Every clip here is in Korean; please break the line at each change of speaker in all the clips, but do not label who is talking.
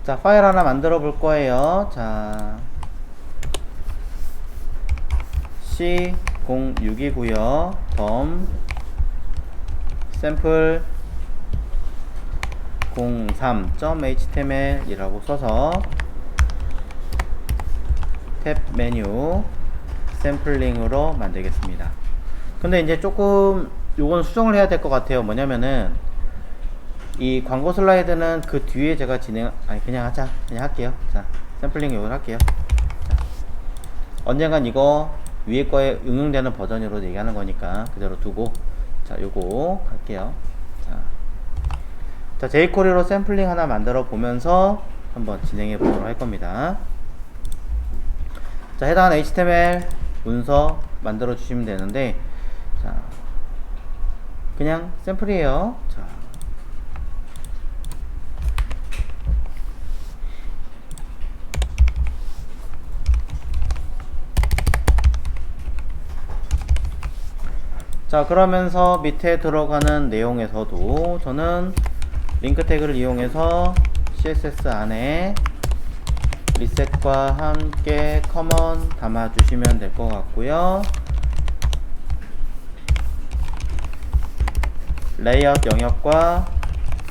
자, 파일 하나 만들어 볼 거예요. 자, C06이고요. 덤 샘플 03.html 이라고 써서 탭 메뉴 샘플링으로 만들겠습니다. 근데 이제 조금 요건 수정을 해야 될 것 같아요. 뭐냐면은 이 광고 슬라이드는 그 뒤에 제가 그냥 할게요. 자, 샘플링 요걸 할게요. 자, 언젠간 이거 위에 거에 응용되는 버전으로 얘기하는 거니까 그대로 두고, 자, 요거 할게요. 자, jQuery로 샘플링 하나 만들어 보면서 한번 진행해 보도록 할 겁니다. 자, 해당하는 HTML 문서 만들어 주시면 되는데, 자, 그냥 샘플이에요. 자, 그러면서 밑에 들어가는 내용에서도 저는 링크 태그를 이용해서 CSS 안에 리셋과 함께 커먼 담아주시면 될 것 같고요. 레이아웃 영역과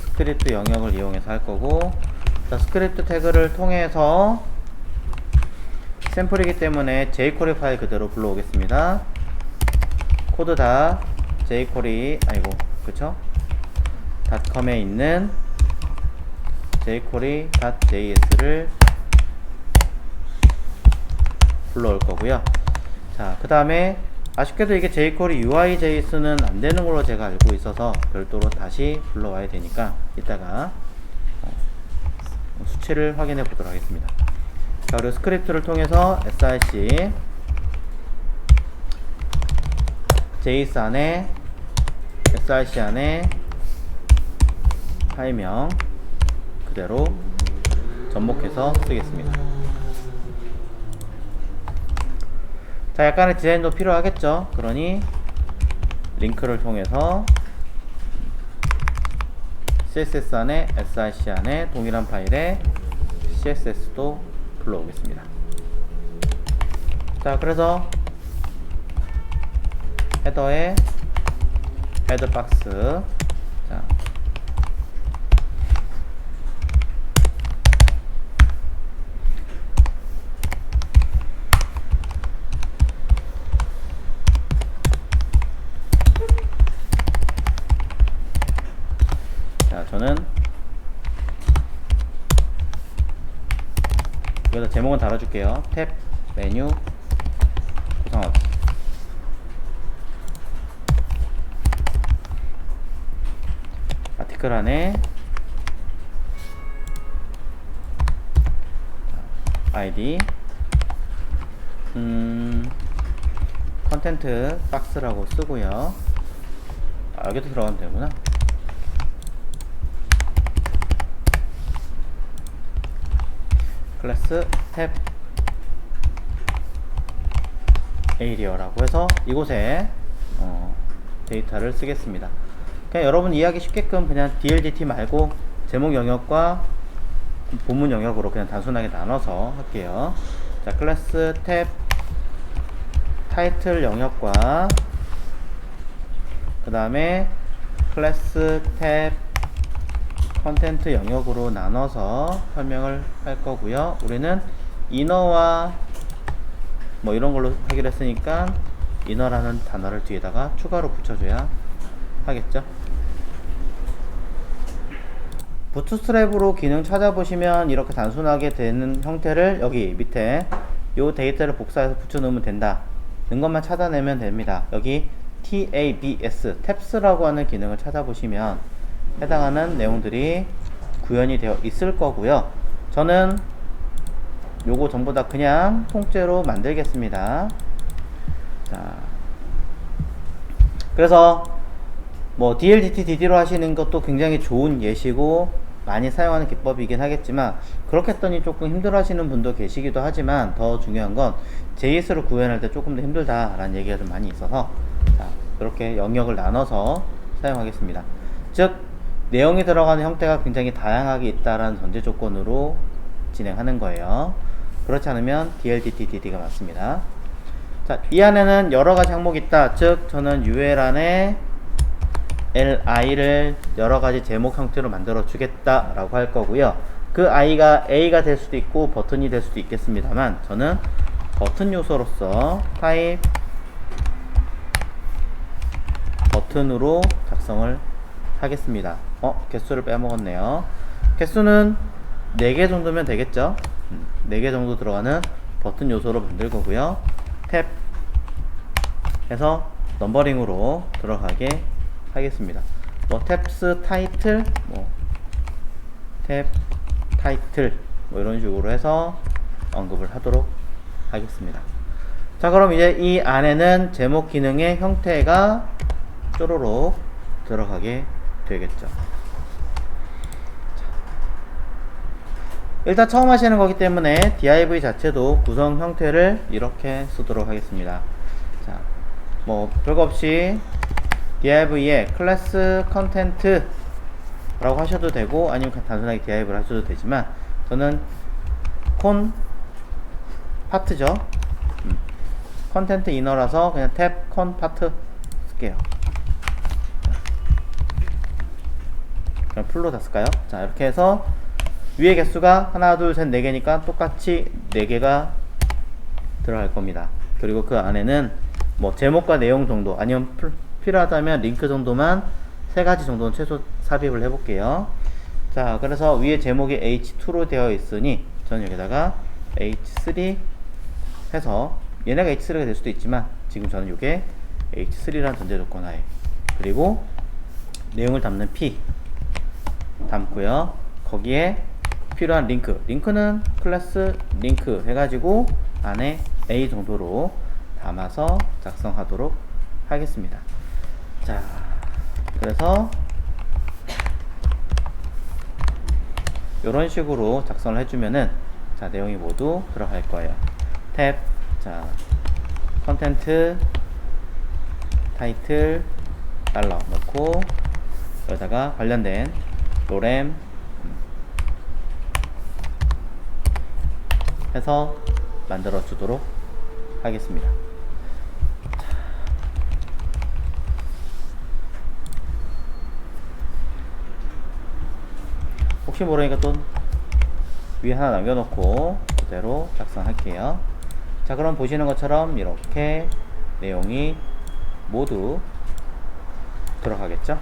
스크립트 영역을 이용해서 할 거고, 자, 스크립트 태그를 통해서 샘플이기 때문에 jQuery 파일 그대로 불러오겠습니다. 코드 다 jQuery 닷컴에 있는 jQuery.js를 불러올 거고요. 자, 그 다음에 아쉽게도 이게 jQuery UI.js는 안 되는 걸로 제가 알고 있어서 별도로 다시 불러와야 되니까 이따가 수치를 확인해 보도록 하겠습니다. 자, 그리고 스크립트를 통해서 src js 안에 src 안에 파일명 그대로 접목해서 쓰겠습니다. 자, 약간의 디자인도 필요하겠죠. 그러니 링크를 통해서 css 안에 src 안에 동일한 파일에 css도 불러오겠습니다. 자, 그래서 헤더에 헤더 박스, 자, 저는 여기다 제목은 달아줄게요. 탭 메뉴 구성하기. 아티클 안에 아이디 컨텐트 박스라고 쓰고요. 여기도 들어가면 되구나. 클래스 탭 에이리어라고 해서 이곳에 데이터를 쓰겠습니다. 그냥 여러분 이해하기 쉽게끔 그냥 DLDT 말고 제목 영역과 본문 영역으로 그냥 단순하게 나눠서 할게요. 자, 클래스 탭 타이틀 영역과 그 다음에 클래스 탭 컨텐트 영역으로 나눠서 설명을 할 거고요. 우리는 이너와 뭐 이런 걸로 하기로 했으니까 이너라는 단어를 뒤에다가 추가로 붙여줘야 하겠죠. 부트스트랩으로 기능 찾아보시면 이렇게 단순하게 되는 형태를 여기 밑에 요 데이터를 복사해서 붙여놓으면 된다는 것만 찾아내면 됩니다. 여기 tabs라고 하는 기능을 찾아보시면 해당하는 내용들이 구현이 되어 있을 거고요. 저는 요거 전부 다 그냥 통째로 만들겠습니다. 자, 그래서 뭐 DLDT, DD로 하시는 것도 굉장히 좋은 예시고 많이 사용하는 기법이긴 하겠지만 그렇게 했더니 조금 힘들어 하시는 분도 계시기도 하지만 더 중요한 건 JS로 구현할 때 조금 더 힘들다라는 얘기가 좀 많이 있어서 자, 그렇게 영역을 나눠서 사용하겠습니다. 즉 내용이 들어가는 형태가 굉장히 다양하게 있다라는 전제 조건으로 진행하는 거예요. 그렇지 않으면 DLDTDD가 맞습니다. 자, 이 안에는 여러 가지 항목이 있다. 즉, 저는 UL 안에 LI를 여러 가지 제목 형태로 만들어 주겠다라고 할 거고요. 그 I가 A가 될 수도 있고 버튼이 될 수도 있겠습니다만, 저는 버튼 요소로서 타입 버튼으로 작성을 하겠습니다. 개수를 빼먹었네요. 개수는 4개 정도면 되겠죠? 4개 정도 들어가는 버튼 요소로 만들 거고요. 탭 해서 넘버링으로 들어가게 하겠습니다. 탭스 타이틀, 탭 타이틀, 이런 식으로 해서 언급을 하도록 하겠습니다. 자, 그럼 이제 이 안에는 제목 기능의 형태가 쪼로록 들어가게 되겠죠. 일단 처음 하시는 거기 때문에 div 자체도 구성 형태를 이렇게 쓰도록 하겠습니다. 자, 별거 없이 div에 클래스 컨텐트 라고 하셔도 되고, 아니면 단순하게 div를 하셔도 되지만, 저는 콘 파트죠. 컨텐트 이너라서 그냥 탭 콘 파트 쓸게요. 그럼 풀로 다 쓸까요? 자, 이렇게 해서 위에 개수가 하나, 둘, 셋, 4개니까 똑같이 4개가 들어갈 겁니다. 그리고 그 안에는 제목과 내용 정도, 아니면 필요하다면 링크 정도만 3가지 정도는 최소 삽입을 해볼게요. 자, 그래서 위에 제목이 H2로 되어 있으니 저는 여기다가 H3 해서, 얘네가 H3가 될 수도 있지만 지금 저는 이게 H3라는 전제 조건 하에, 그리고 내용을 담는 P 담고요. 거기에 필요한 링크는 클래스 링크 해가지고 안에 A 정도로 담아서 작성하도록 하겠습니다. 자, 그래서 이런 식으로 작성을 해주면은, 자, 내용이 모두 들어갈 거예요. 탭, 자, 컨텐트 타이틀 달러 넣고, 여기다가 관련된 로렘 해서 만들어 주도록 하겠습니다. 혹시 모르니까 또 위에 하나 남겨놓고 그대로 작성할게요. 자, 그럼 보시는 것처럼 이렇게 내용이 모두 들어가겠죠?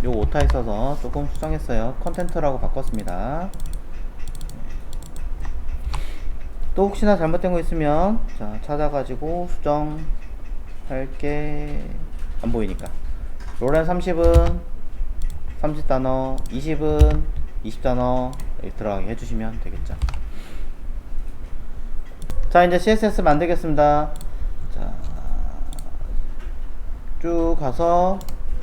요 오타 있어서 조금 수정했어요. 컨텐트라고 바꿨습니다. 또 혹시나 잘못된 거 있으면, 자, 찾아가지고 수정할게. 안 보이니까 로렌 30은 30단어, 20은 20단어 여기 들어가게 해주시면 되겠죠. 자, 이제 CSS 만들겠습니다. 자, 쭉 가서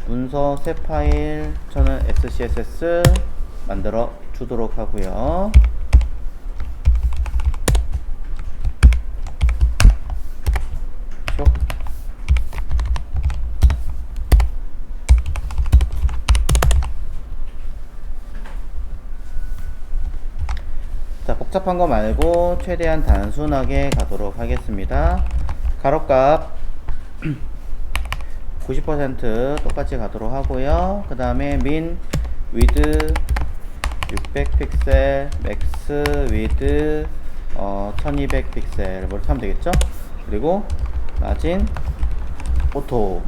문서 새 파일, 저는 SCSS 만들어 주도록 하고요. 자, 복잡한 거 말고 최대한 단순하게 가도록 하겠습니다. 가로값 90% 똑같이 가도록 하고요. 그 다음에 min width 600픽셀, max width 1200픽셀 이렇게 하면 되겠죠. 그리고 margin auto,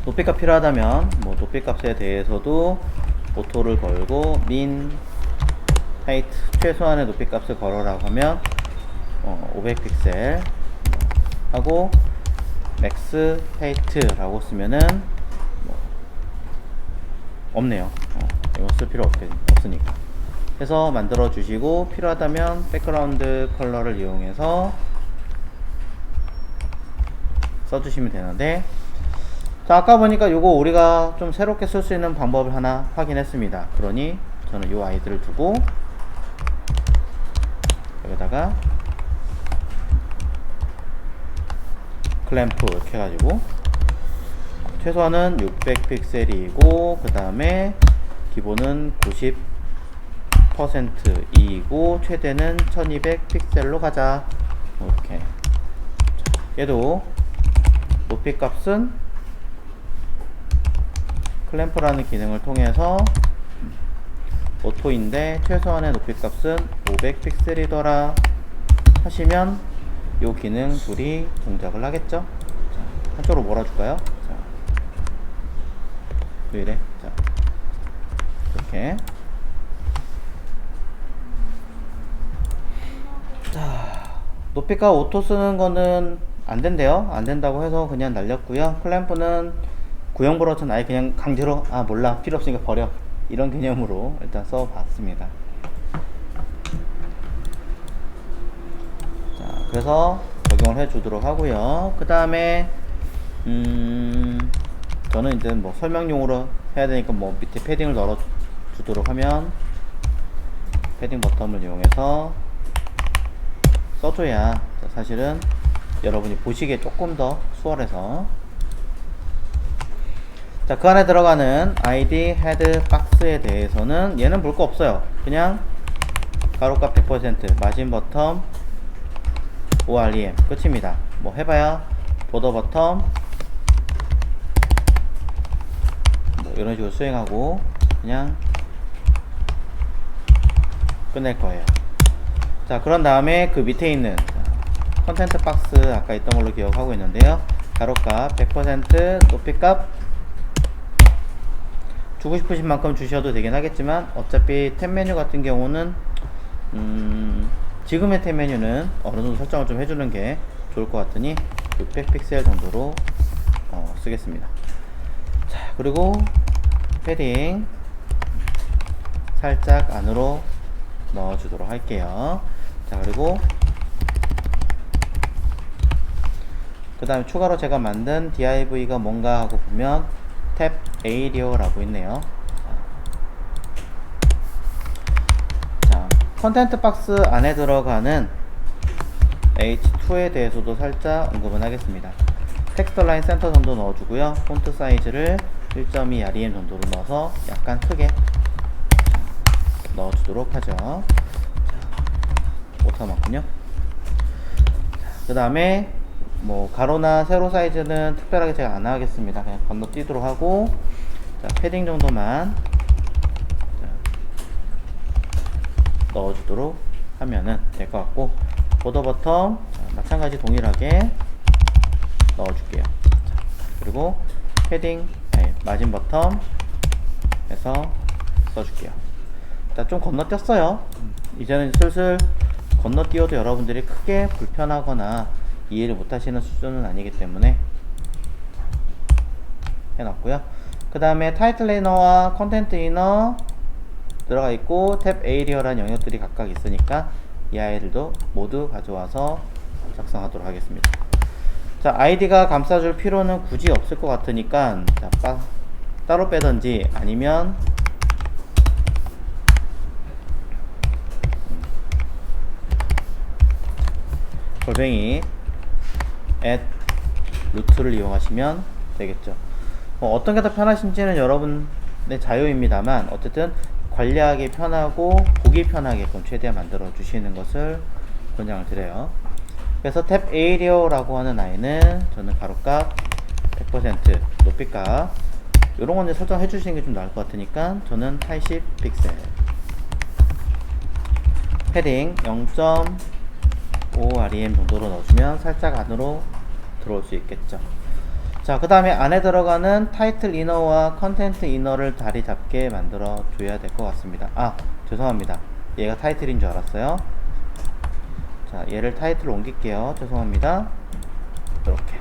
높이값 필요하다면 높이값에 대해서도 오토를 걸고, min height 최소한의 높이값을 걸어라고 하면 500픽셀 하고, max height라고 쓰면은 없네요. 이거 쓸 필요 없으니까 해서 만들어 주시고, 필요하다면 백그라운드 컬러를 이용해서 써주시면 되는데, 자, 아까 보니까 요거 우리가 좀 새롭게 쓸 수 있는 방법을 하나 확인했습니다. 그러니 저는 요 아이들을 두고 여기다가 클램프 이렇게 해가지고 최소한은 600픽셀이고 그 다음에 기본은 90%이고 최대는 1200픽셀로 가자. 이렇게. 얘도 높이 값은 클램프라는 기능을 통해서 오토인데 최소한의 높이 값은 500픽셀이더라 하시면 요 기능 둘이 동작을 하겠죠. 자, 한쪽으로 몰아줄까요? 자, 왜 이래? 자, 이렇게. 자, 높이가 오토 쓰는 거는 안 된대요. 안 된다고 해서 그냥 날렸고요. 클램프는 구형 버릇은 아예 그냥 강제로 몰라 필요 없으니까 버려 이런 개념으로 일단 써봤습니다. 자, 그래서 적용을 해주도록 하고요. 그 다음에 저는 이제 뭐 설명용으로 해야 되니까 뭐 밑에 패딩을 넣어주도록 하면 패딩 버튼을 이용해서 써줘야 사실은 여러분이 보시기에 조금 더 수월해서. 자, 그 안에 들어가는 ID 헤드 박스에 대해서는 얘는 볼 거 없어요. 그냥 가로값 100% 마진 버텀 OREM 끝입니다. 뭐 해봐야 보더 버텀 뭐 이런 식으로 수행하고 그냥 끝낼 거예요. 자, 그런 다음에 그 밑에 있는 컨텐트 박스 아까 있던 걸로 기억하고 있는데요. 가로값 100% 높이값 주고 싶으신 만큼 주셔도 되긴 하겠지만 어차피 탭 메뉴 같은 경우는 지금의 탭 메뉴는 어느 정도 설정을 좀 해주는 게 좋을 것 같으니 600픽셀 정도로 쓰겠습니다. 자, 그리고 패딩 살짝 안으로 넣어주도록 할게요. 자, 그리고 그 다음에 추가로 제가 만든 div가 뭔가 하고 보면 탭 에이리어라고 있네요. 자, 컨텐트 박스 안에 들어가는 H2에 대해서도 살짝 언급은 하겠습니다. 텍스트 라인 센터 정도 넣어주고요. 폰트 사이즈를 1.2 REM 정도로 넣어서 약간 크게 넣어주도록 하죠. 오타만큼요. 그 다음에 뭐 가로나 세로 사이즈는 특별하게 제가 안 하겠습니다. 그냥 건너뛰도록 하고, 자, 패딩 정도만 넣어주도록 하면은 될 것 같고, 보더 버텀 마찬가지 동일하게 넣어줄게요. 자, 그리고 패딩 마진 버텀 해서 써줄게요. 자, 좀 건너뛰었어요. 이제는 슬슬 건너뛰어도 여러분들이 크게 불편하거나 이해를 못하시는 수준은 아니기 때문에 해놨고요. 그 다음에 타이틀 이너와 컨텐트 이너 들어가 있고 탭 에이리어라는 영역들이 각각 있으니까 이 아이들도 모두 가져와서 작성하도록 하겠습니다. 자, 아이디가 감싸줄 필요는 굳이 없을 것 같으니까 자, 따로 빼든지 아니면 골뱅이 add 루트를 이용하시면 되겠죠. 어떤 게 더 편하신지는 여러분의 자유입니다만 어쨌든 관리하기 편하고 보기 편하게끔 최대한 만들어 주시는 것을 권장을 드려요. 그래서 탭 에이리어라고 하는 아이는 저는 가로값 100% 높이값 이런 건 이제 설정해 주시는 게 좀 나을 것 같으니까 저는 80 픽셀 패딩 0.5 REM 정도로 넣어주면 살짝 안으로 들어올 수 있겠죠. 자, 그 다음에 안에 들어가는 타이틀 이너와 컨텐트 이너를 자리 잡게 만들어 줘야 될 것 같습니다. 죄송합니다. 얘가 타이틀인 줄 알았어요. 자, 얘를 타이틀로 옮길게요. 죄송합니다. 이렇게.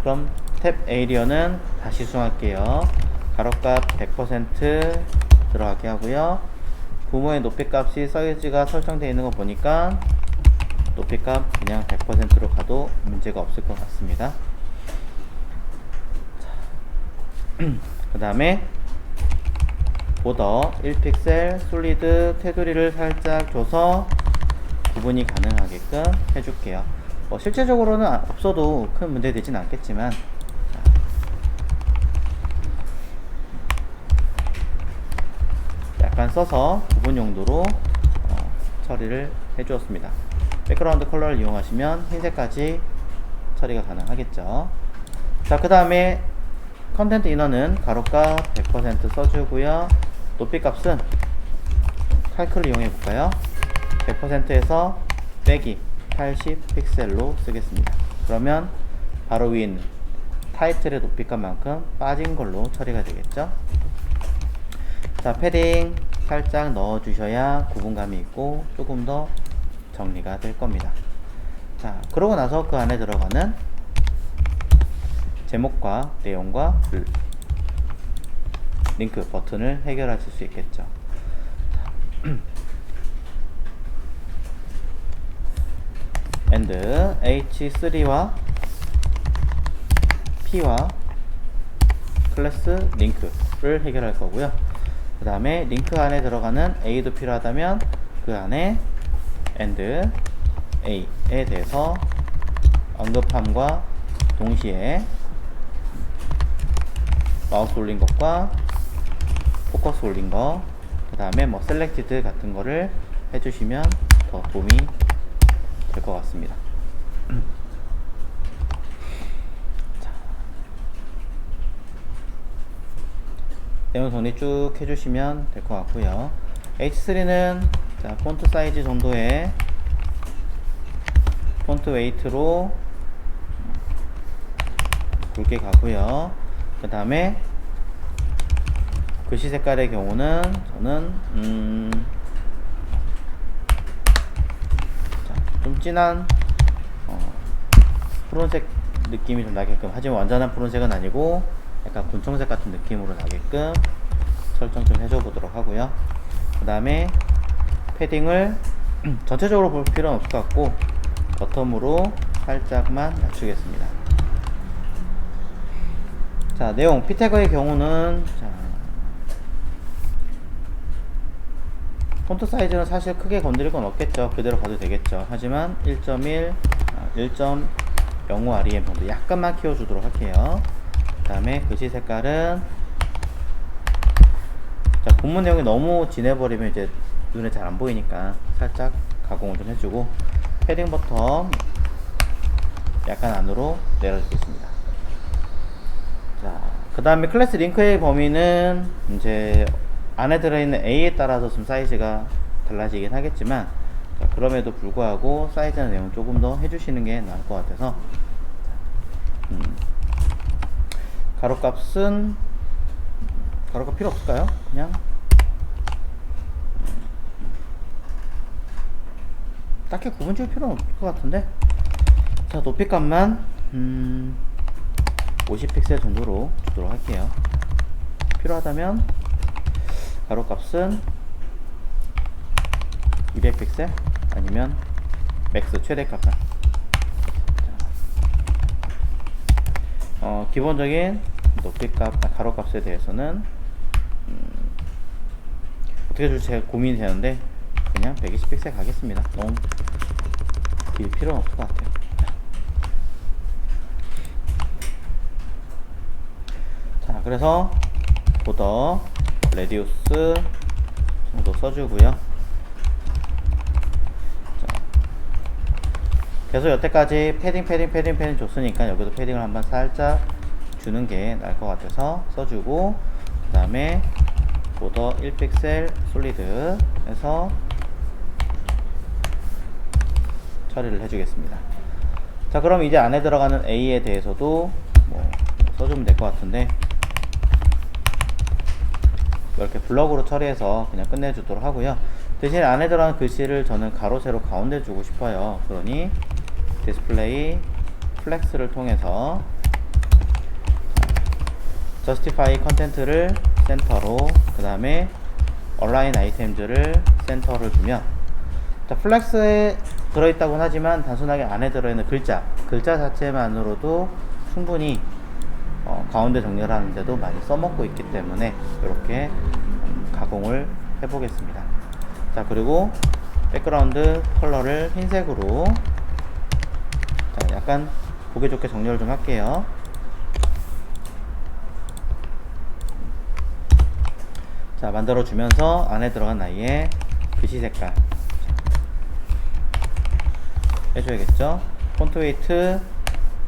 그럼 탭 에이리어는 다시 수정할게요. 가로값 100% 들어가게 하고요. 부모의 높이값이 사이즈가 설정되어 있는 거 보니까 높이값 그냥 100%로 가도 문제가 없을 것 같습니다. 그 다음에 보더 1픽셀 솔리드 테두리를 살짝 줘서 구분이 가능하게끔 해줄게요. 뭐 실제적으로는 없어도 큰 문제 되진 않겠지만, 약간 써서 구분 용도로 처리를 해주었습니다. 백그라운드 컬러를 이용하시면 흰색까지 처리가 가능하겠죠. 자, 그 다음에 컨텐트 인어는 가로값 100% 써주고요. 높이 값은 칼크를 이용해 볼까요? 100%에서 빼기 80 픽셀로 쓰겠습니다. 그러면 바로 위에 있는 타이틀의 높이 값만큼 빠진 걸로 처리가 되겠죠. 자, 패딩 살짝 넣어 주셔야 구분감이 있고 조금 더 정리가 될 겁니다. 자, 그러고 나서 그 안에 들어가는 제목과 내용과 링크 버튼을 해결하실 수 있겠죠. and h3와 p와 클래스 링크를 해결할 거고요. 그 다음에 링크 안에 들어가는 a도 필요하다면 그 안에 and a에 대해서 언급함과 동시에 마우스 올린 것과 포커스 올린 거, 그 다음에 뭐 셀렉티드 같은 거를 해주시면 더 도움이 될 것 같습니다. 자, 내용 정리 쭉 해주시면 될 것 같고요. H3는 자, 폰트 사이즈 정도의 폰트 웨이트로 굵게 가고요. 그 다음에 글씨 색깔의 경우는 저는 좀 진한 푸른색 느낌이 좀 나게끔, 하지만 완전한 푸른색은 아니고 약간 군청색 같은 느낌으로 나게끔 설정 좀 해줘 보도록 하고요. 그 다음에 패딩을 전체적으로 볼 필요는 없을 것 같고 버텀으로 살짝만 낮추겠습니다. 자, 내용 피태그의 경우는 폰트 사이즈는 사실 크게 건드릴 건 없겠죠. 그대로 가도 되겠죠. 하지만 1.1, 1.05 REM 정도 약간만 키워주도록 할게요. 그 다음에 글씨 색깔은 자, 본문 내용이 너무 진해버리면 이제 눈에 잘 안 보이니까 살짝 가공을 좀 해주고, 패딩 버튼 약간 안으로 내려주겠습니다. 자, 그 다음에 클래스 링크의 범위는 이제 안에 들어있는 A에 따라서 좀 사이즈가 달라지긴 하겠지만, 자, 그럼에도 불구하고 사이즈나 내용 조금 더 해주시는 게 나을 것 같아서, 가로값은 가로값 필요 없을까요? 그냥 딱히 구분 지을 필요는 없을 것 같은데, 자, 높이 값만 50픽셀 정도로 주도록 할게요. 필요하다면 가로값은 200픽셀 아니면 맥스 최대값만. 기본적인 높이값, 가로값에 대해서는 어떻게 줄지 제가 고민이 되는데 그냥 120픽셀 가겠습니다. 너무 길 필요는 없을 것 같아요. 자, 그래서 보더 레디우스 정도 써주고요. 자, 계속 여태까지 패딩 줬으니까 여기도 패딩을 한번 살짝 주는 게 나을 것 같아서 써주고, 그 다음에 보더 1픽셀 솔리드 해서 처리를 해주겠습니다. 자, 그럼 이제 안에 들어가는 A에 대해서도 뭐 써주면 될 것 같은데, 이렇게 블럭으로 처리해서 그냥 끝내주도록 하고요. 대신 안에 들어가는 글씨를 저는 가로 세로 가운데 주고 싶어요. 그러니 디스플레이 플렉스를 통해서 justify 컨텐트를 센터로, 그 다음에 align 아이템즈를 센터를 주면, 자, 플렉스에 들어있다고는 하지만 단순하게 안에 들어있는 글자 자체만으로도 충분히 가운데 정리를 하는데도 많이 써먹고 있기 때문에 이렇게 가공을 해보겠습니다. 자, 그리고 백그라운드 컬러를 흰색으로, 자, 약간 보기 좋게 정렬 좀 할게요. 자, 만들어 주면서 안에 들어간 아이의 글씨 색깔 해줘야겠죠. 폰트 웨이트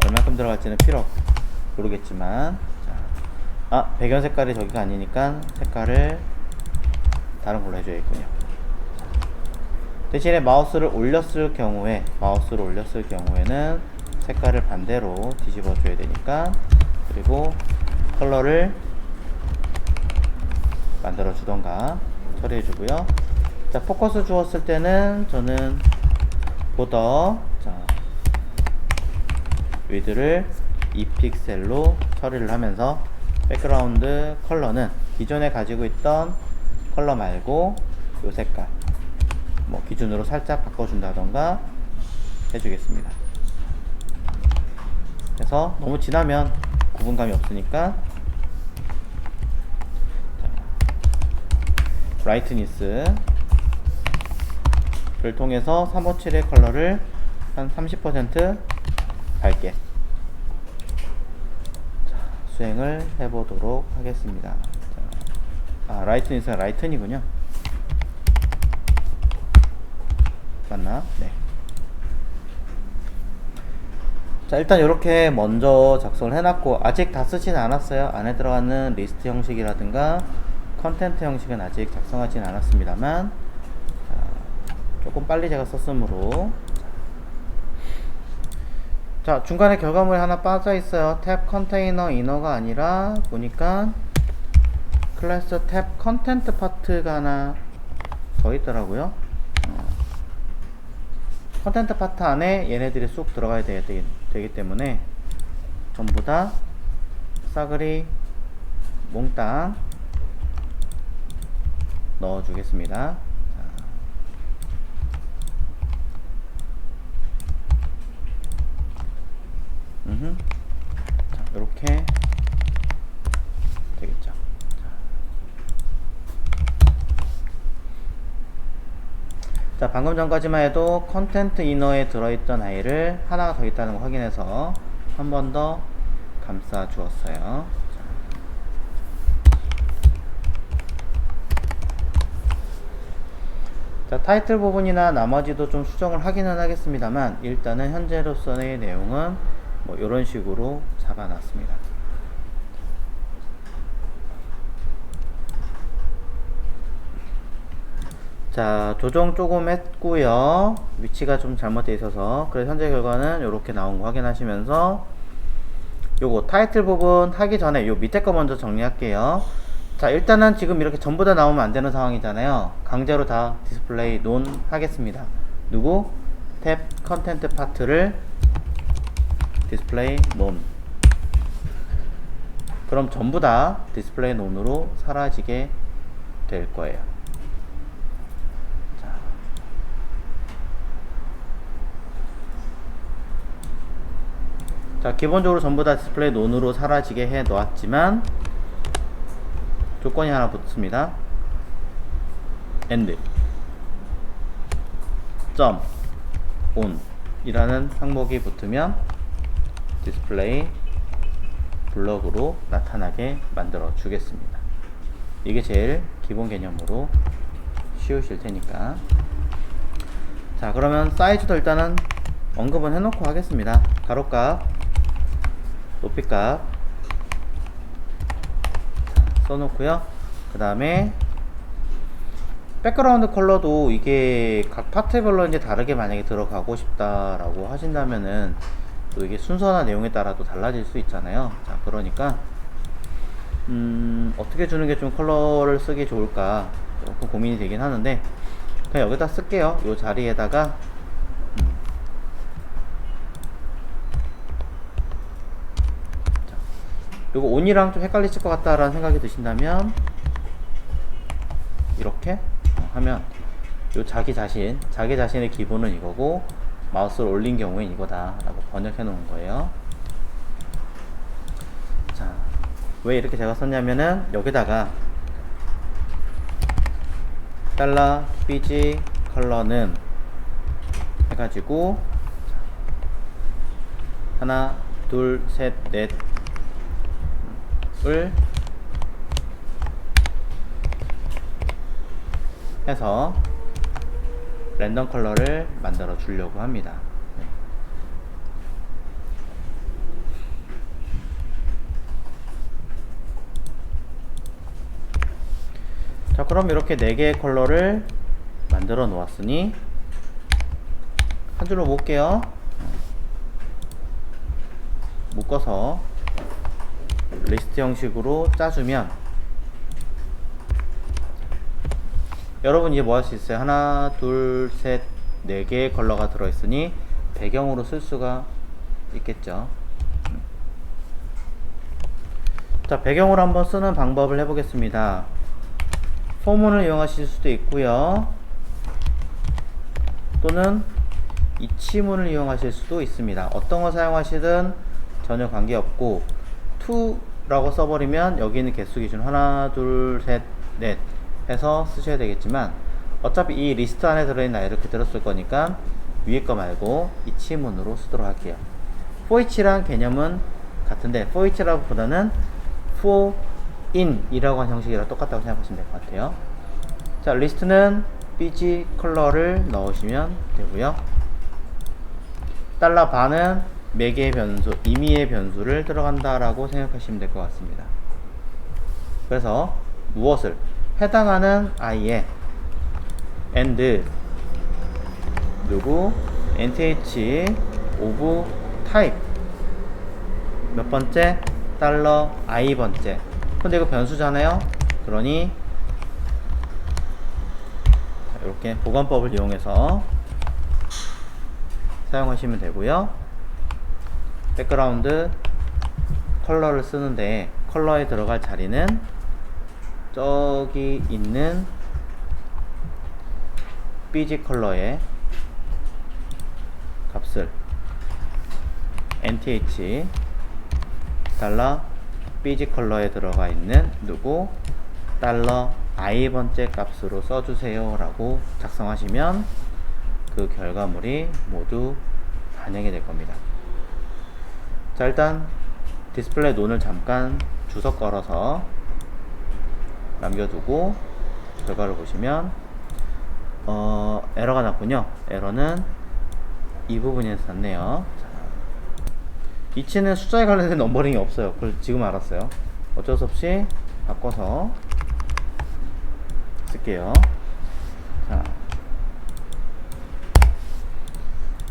얼마큼 들어갈지는 모르겠지만, 자, 배경 색깔이 저기가 아니니까 색깔을 다른 걸로 해줘야겠군요. 대신에 마우스를 올렸을 경우에는 색깔을 반대로 뒤집어 줘야 되니까, 그리고 컬러를 만들어 주던가 처리해 주고요. 자, 포커스 주었을 때는 저는 보더, 자, 위드를 2픽셀로 처리를 하면서 백그라운드 컬러는 기존에 가지고 있던 컬러 말고 요 색깔 뭐 기준으로 살짝 바꿔준다던가 해주겠습니다. 그래서 너무 진하면 구분감이 없으니까 브라이트니스를 통해서 357의 컬러를 한 30% 밝게, 자, 수행을 해보도록 하겠습니다. 자, 라이트니스가 라이튼이군요. 맞나? 네. 자, 일단 이렇게 먼저 작성을 해놨고, 아직 다 쓰진 않았어요. 안에 들어가는 리스트 형식이라든가 컨텐트 형식은 아직 작성하진 않았습니다만, 자, 조금 빨리 제가 썼으므로, 자, 중간에 결과물이 하나 빠져 있어요. 탭 컨테이너 이너가 아니라 보니까 클래스 탭 컨텐트 파트가 하나 더 있더라고요. 컨텐트 파트 안에 얘네들이 쑥 들어가야 되기 때문에 전부 다 싸그리 몽땅 넣어주겠습니다. 자, 이렇게 되겠죠. 자, 방금 전까지만 해도 컨텐트 이너에 들어있던 아이를 하나가 더 있다는 거 확인해서 한 번 더 감싸 주었어요. 자, 타이틀 부분이나 나머지도 좀 수정을 하기는 하겠습니다만, 일단은 현재로서의 내용은 뭐 이런 식으로 잡아놨습니다. 자, 조정 조금 했고요. 위치가 좀 잘못되어 있어서. 그래서 현재 결과는 이렇게 나온 거 확인하시면서, 요거 타이틀 부분 하기 전에 요 밑에 거 먼저 정리할게요. 자, 일단은 지금 이렇게 전부 다 나오면 안 되는 상황이잖아요. 강제로 다 디스플레이 논 하겠습니다. 누구? 탭 컨텐트 파트를 디스플레이 논. 그럼 전부 다 디스플레이 논으로 사라지게 될 거예요. 자, 기본적으로 전부 다 디스플레이 논으로 사라지게 해 놓았지만 조건이 하나 붙습니다. end on 이라는 항목이 붙으면 디스플레이 블럭으로 나타나게 만들어 주겠습니다. 이게 제일 기본 개념으로 쉬우실 테니까. 자, 그러면 사이즈도 일단은 언급은 해놓고 하겠습니다. 가로값, 높이값 써놓고요. 그 다음에 백그라운드 컬러도 이게 각 파트별로 이제 다르게 만약에 들어가고 싶다라고 하신다면은 또 이게 순서나 내용에 따라 또 달라질 수 있잖아요. 자, 그러니까 어떻게 주는 게 좀 컬러를 쓰기 좋을까 조금 고민이 되긴 하는데, 그냥 여기다 쓸게요. 요 자리에다가 요거 온이랑 좀 헷갈리실 것 같다라는 생각이 드신다면 이렇게 하면 요 자기 자신의 기본은 이거고 마우스를 올린 경우엔 이거다 라고 번역해 놓은 거예요. 자, 왜 이렇게 제가 썼냐면은 여기다가 $bg 컬러는 해가지고 하나 둘 셋 넷을 해서 랜덤 컬러를 만들어 주려고 합니다. 자, 그럼 이렇게 4개의 컬러를 만들어 놓았으니 한 줄로 묶을게요. 묶어서 리스트 형식으로 짜주면 여러분 이제 뭐 할 수 있어요? 하나, 둘, 셋, 4개의 컬러가 들어있으니 배경으로 쓸 수가 있겠죠. 자, 배경으로 한번 쓰는 방법을 해보겠습니다. 포문을 이용하실 수도 있고요, 또는 이치문을 이용하실 수도 있습니다. 어떤 거 사용하시든 전혀 관계없고 to라고 써버리면 여기 있는 개수 기준 하나, 둘, 셋, 넷 해서 쓰셔야 되겠지만 어차피 이 리스트 안에 들어있는 아이를 그대로 쓸 거니까 위에 거 말고 이치문으로 쓰도록 할게요. for each란 개념은 같은데 for each라고 보다는 for in 이라고 한 형식이랑 똑같다고 생각하시면 될 것 같아요. 자, 리스트는 bg 컬러를 넣으시면 되고요. $바는 매개의 변수, 임의의 변수를 들어간다 라고 생각하시면 될 것 같습니다. 그래서 무엇을 해당하는 i에 and 누구 nth of type 몇 번째 $i 번째. 근데 이거 변수잖아요. 그러니 이렇게 보관법을 이용해서 사용하시면 되고요. 백그라운드 컬러를 쓰는데 컬러에 들어갈 자리는 저기 있는 bg 컬러의 값을 nth $bg 컬러에 들어가 있는 누구 $i 번째 값으로 써주세요 라고 작성하시면 그 결과물이 모두 반영이 될 겁니다. 자, 일단 디스플레이 논을 잠깐 주석 걸어서 남겨두고 결과를 보시면 에러가 났군요. 에러는 이 부분에서 났네요. 자, 이치는 숫자에 관련된 넘버링이 없어요. 그걸 지금 알았어요. 어쩔 수 없이 바꿔서 쓸게요. 자,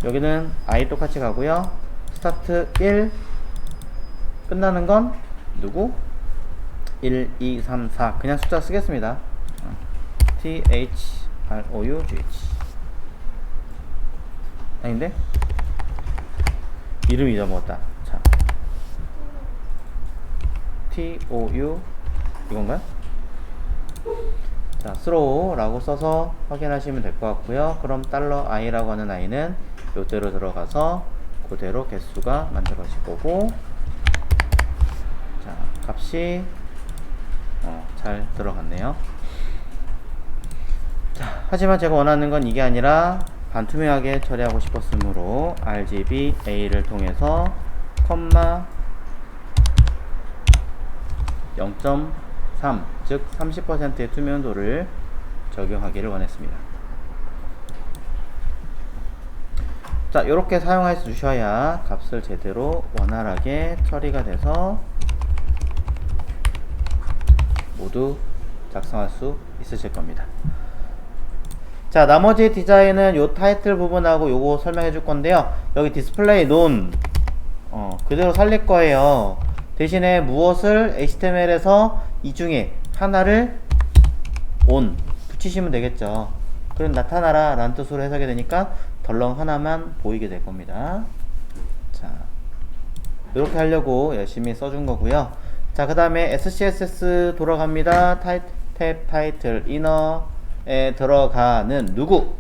여기는 i 똑같이 가고요. 스타트 1 끝나는 건 누구? 1, 2, 3, 4 그냥 숫자 쓰겠습니다. THROUGH 아닌데? 이름 잊어먹었다. 자, TOU 이건가요? 자, throw 라고 써서 확인하시면 될 것 같고요. 그럼 $i라고 하는 i는 요대로 들어가서 그대로 개수가 만들어질 거고, 자, 값이 잘 들어갔네요. 자, 하지만 제가 원하는 건 이게 아니라 반투명하게 처리하고 싶었으므로 RGB A를 통해서 컴마 0.3 즉 30%의 투명도를 적용하기를 원했습니다. 자, 이렇게 사용해 주셔야 값을 제대로 원활하게 처리가 돼서 모두 작성할 수 있으실 겁니다. 자, 나머지 디자인은 요 타이틀 부분하고 요거 설명해 줄 건데요. 여기 디스플레이 논 그대로 살릴 거예요. 대신에 무엇을 HTML에서 이 중에 하나를 on 붙이시면 되겠죠. 그럼 나타나라 라는 뜻으로 해석이 되니까 덜렁 하나만 보이게 될 겁니다. 자, 이렇게 하려고 열심히 써준 거고요. 자, 그 다음에 SCSS 돌아갑니다. 탭 타이틀 이너에 들어가는 누구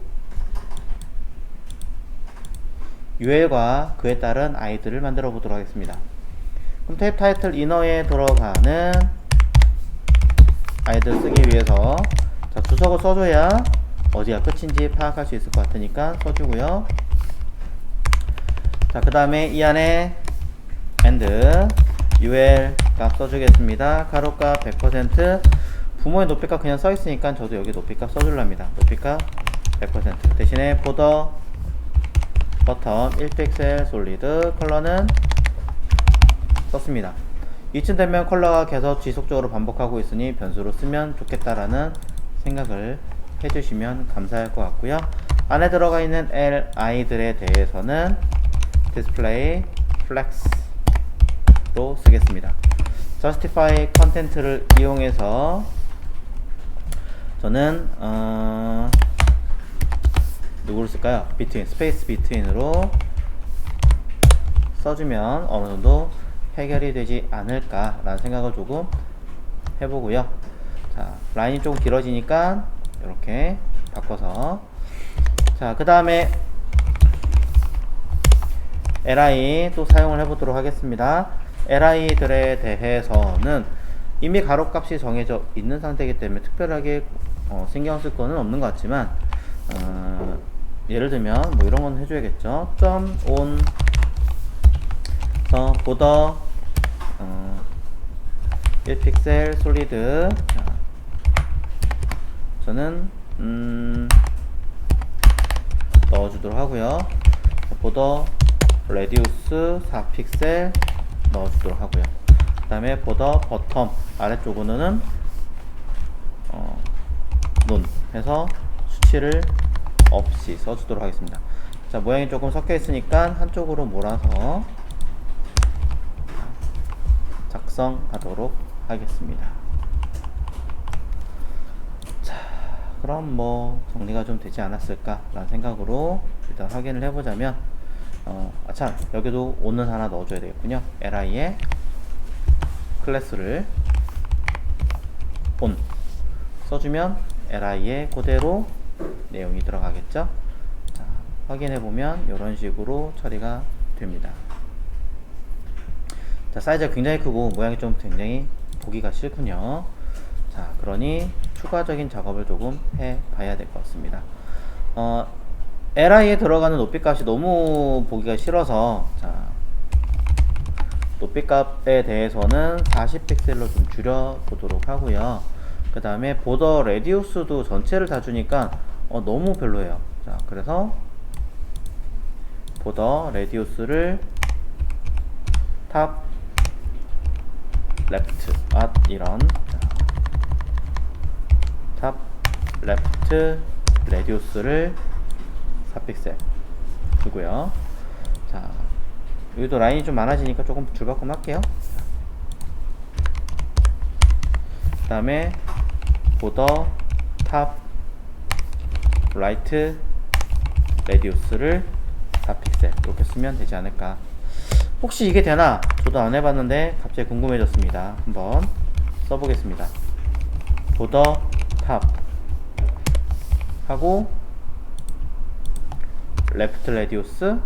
UL과 그에 따른 아이들을 만들어 보도록 하겠습니다. 그럼 탭 타이틀 이너에 들어가는 아이들 쓰기 위해서 자, 주석을 써줘야 어디가 끝인지 파악할 수 있을 것 같으니까 써주고요. 자, 그 다음에 이 안에 and ul 값 써주겠습니다. 가로값 100%. 부모의 높이값 그냥 써있으니까 저도 여기 높이값 써줄랍니다. 높이값 100%. 대신에 보더 버텀 1픽셀 솔리드 컬러는 썼습니다. 이쯤 되면 컬러가 계속 지속적으로 반복하고 있으니 변수로 쓰면 좋겠다라는 생각을 해주시면 감사할 것 같고요. 안에 들어가 있는 li들에 대해서는 display flex로 쓰겠습니다. justify content를 이용해서 저는 누구를 쓸까요? between, space between으로 써주면 어느 정도 해결이 되지 않을까 라는 생각을 조금 해보고요. 자, 라인이 조금 길어지니까 이렇게 바꿔서, 자, 그 다음에 li 또 사용을 해보도록 하겠습니다. li들에 대해서는 이미 가로값이 정해져 있는 상태이기 때문에 특별하게 신경 쓸 거는 없는 것 같지만, 예를 들면 뭐 이런 건 해줘야겠죠. on 보더 1픽셀 솔리드. 자, 저는 넣어주도록 하고요. 보더 레디우스 4픽셀 넣어주도록 하고요. 그 다음에 보더 버텀 아래쪽으로는 논 해서 수치를 없이 써주도록 하겠습니다. 자, 모양이 조금 섞여 있으니까 한쪽으로 몰아서 작성하도록 하겠습니다. 자, 그럼 뭐 정리가 좀 되지 않았을까 라는 생각으로 일단 확인을 해보자면, 참, 여기도 on은 하나 넣어줘야 되겠군요. li에 클래스를 on 써주면 li에 그대로 내용이 들어가겠죠. 자, 확인해보면 이런 식으로 처리가 됩니다. 자, 사이즈가 굉장히 크고 모양이 좀 굉장히 보기가 싫군요. 자, 그러니 추가적인 작업을 조금 해봐야 될 것 같습니다. li에 들어가는 높이값이 너무 보기가 싫어서, 자, 높이값에 대해서는 40픽셀로 좀 줄여보도록 하고요. 그 다음에 보더 레디우스도 전체를 다 주니까 너무 별로예요. 자, 그래서 보더 레디우스를 탑 레프트 이런 탑 레프트 레디우스를 4픽셀 주고요. 자, 여기도 라인이 좀 많아지니까 조금 줄바꿈 할게요. 그 다음에 보더 탑 라이트 레디우스를 4픽셀 이렇게 쓰면 되지 않을까. 혹시 이게 되나? 저도 안 해봤는데 갑자기 궁금해졌습니다. 한번 써보겠습니다. 보더 탑 하고 레프트 레디우스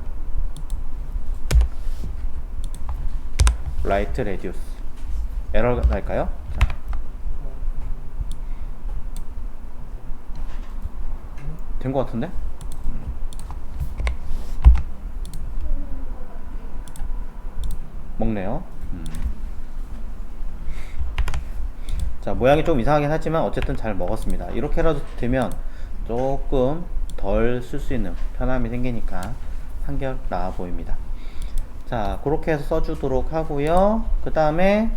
라이트 레디우스. 에러가 날까요? 자. 된 것 같은데? 먹네요. 자, 모양이 좀 이상하긴 하지만 어쨌든 잘 먹었습니다. 이렇게라도 되면 조금 덜 쓸 수 있는 편함이 생기니까 한결 나아 보입니다. 자, 그렇게 해서 써주도록 하고요. 그 다음에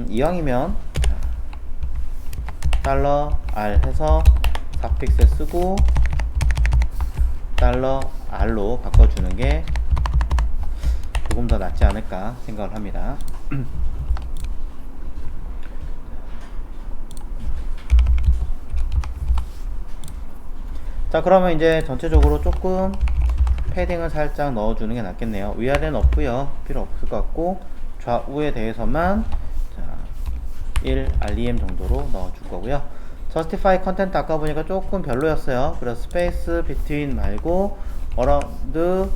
이왕이면 달러 $r 해서 4픽셀 쓰고 달러 $r로 바꿔주는 게 조금 더 낫지 않을까 생각을 합니다. 자, 그러면 이제 전체적으로 조금 패딩을 살짝 넣어주는 게 낫겠네요. 위아래는 없고요, 필요 없을 것 같고 좌우에 대해서만 자, 1 REM 정도로 넣어줄 거고요. justify content 아까 보니까 조금 별로였어요. 그래서 space between 말고 around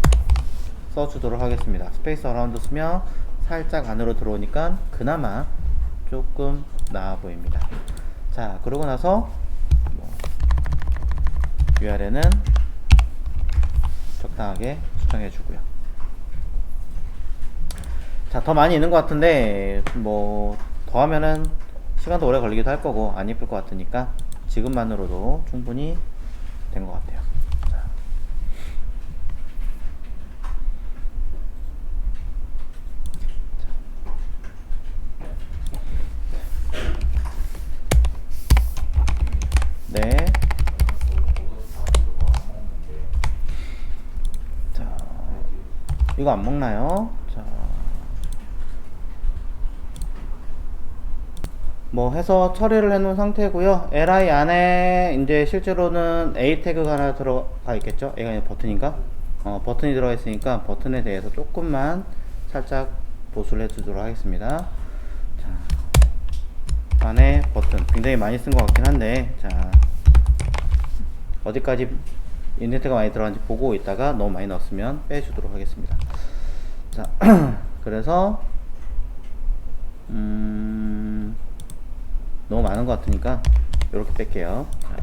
써주도록 하겠습니다. space around 쓰면 살짝 안으로 들어오니까 그나마 조금 나아 보입니다. 자, 그러고 나서 위아래는 적당하게 수정해 주고요. 자, 더 많이 있는 것 같은데 뭐 더 하면은 시간도 오래 걸리기도 할 거고 안 이쁠 것 같으니까 지금만으로도 충분히 된 것 같아요. 자. 네. 자, 이거 안 먹나요? 자, 뭐 해서 처리를 해 놓은 상태고요. li 안에 이제 실제로는 a 태그가 하나 들어가 있겠죠. 얘가 아니라 버튼인가? 버튼이 들어가 있으니까 버튼에 대해서 조금만 살짝 보수를 해 주도록 하겠습니다. 자, 안에 버튼 굉장히 많이 쓴 것 같긴 한데, 자, 어디까지 인덴트가 많이 들어간지 보고 있다가 너무 많이 넣었으면 빼주도록 하겠습니다. 자, 그래서 너무 많은 것 같으니까 이렇게 뺄게요. 자,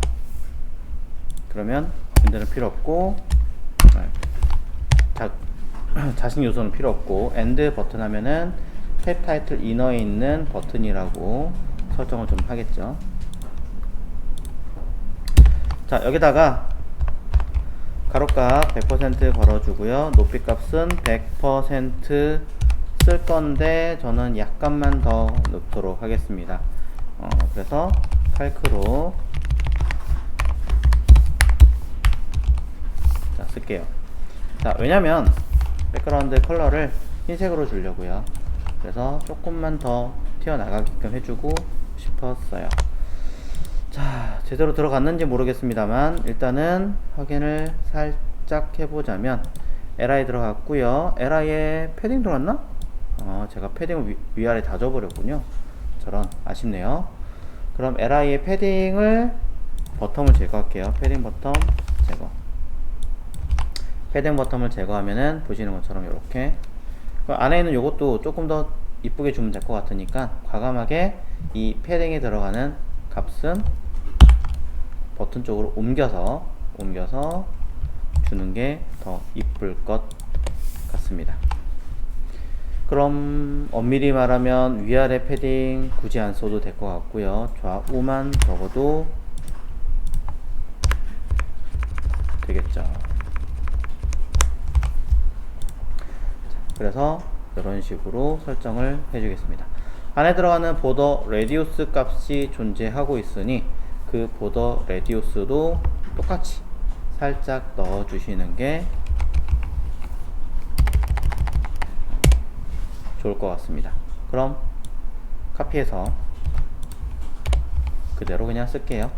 그러면 인덴트는 필요 없고, 자식 요소는 필요 없고, 엔드 버튼 하면은 탭 타이틀 이너에 있는 버튼이라고 설정을 좀 하겠죠. 자, 여기다가 가로값 100% 걸어주고요. 높이 값은 100% 쓸 건데 저는 약간만 더 넣도록 하겠습니다. 그래서 칼크로 자, 쓸게요. 자, 왜냐면 백그라운드 컬러를 흰색으로 주려고요. 그래서 조금만 더 튀어나가게끔 해주고 싶었어요. 자, 제대로 들어갔는지 모르겠습니다만 일단은 확인을 살짝 해보자면 li 들어갔고요. li에 패딩 들어갔나? 제가 패딩을 위아래 다 줘버렸군요. 저런, 아쉽네요. 그럼 li의 패딩을 버텀을 제거할게요. 패딩 버텀 제거. 패딩 버텀을 제거하면은 보시는 것처럼 이렇게 안에 있는 요것도 조금 더 이쁘게 주면 될 것 같으니까 과감하게 이 패딩에 들어가는 값은 버튼 쪽으로 옮겨서 주는 게 더 이쁠 것 같습니다. 그럼 엄밀히 말하면 위아래 패딩 굳이 안 써도 될 것 같고요. 좌우만 적어도 되겠죠. 그래서 이런 식으로 설정을 해주겠습니다. 안에 들어가는 보더 레디우스 값이 존재하고 있으니 그 보더 레디우스도 똑같이 살짝 넣어 주시는 게 좋을 것 같습니다. 그럼 카피해서 그대로 그냥 쓸게요.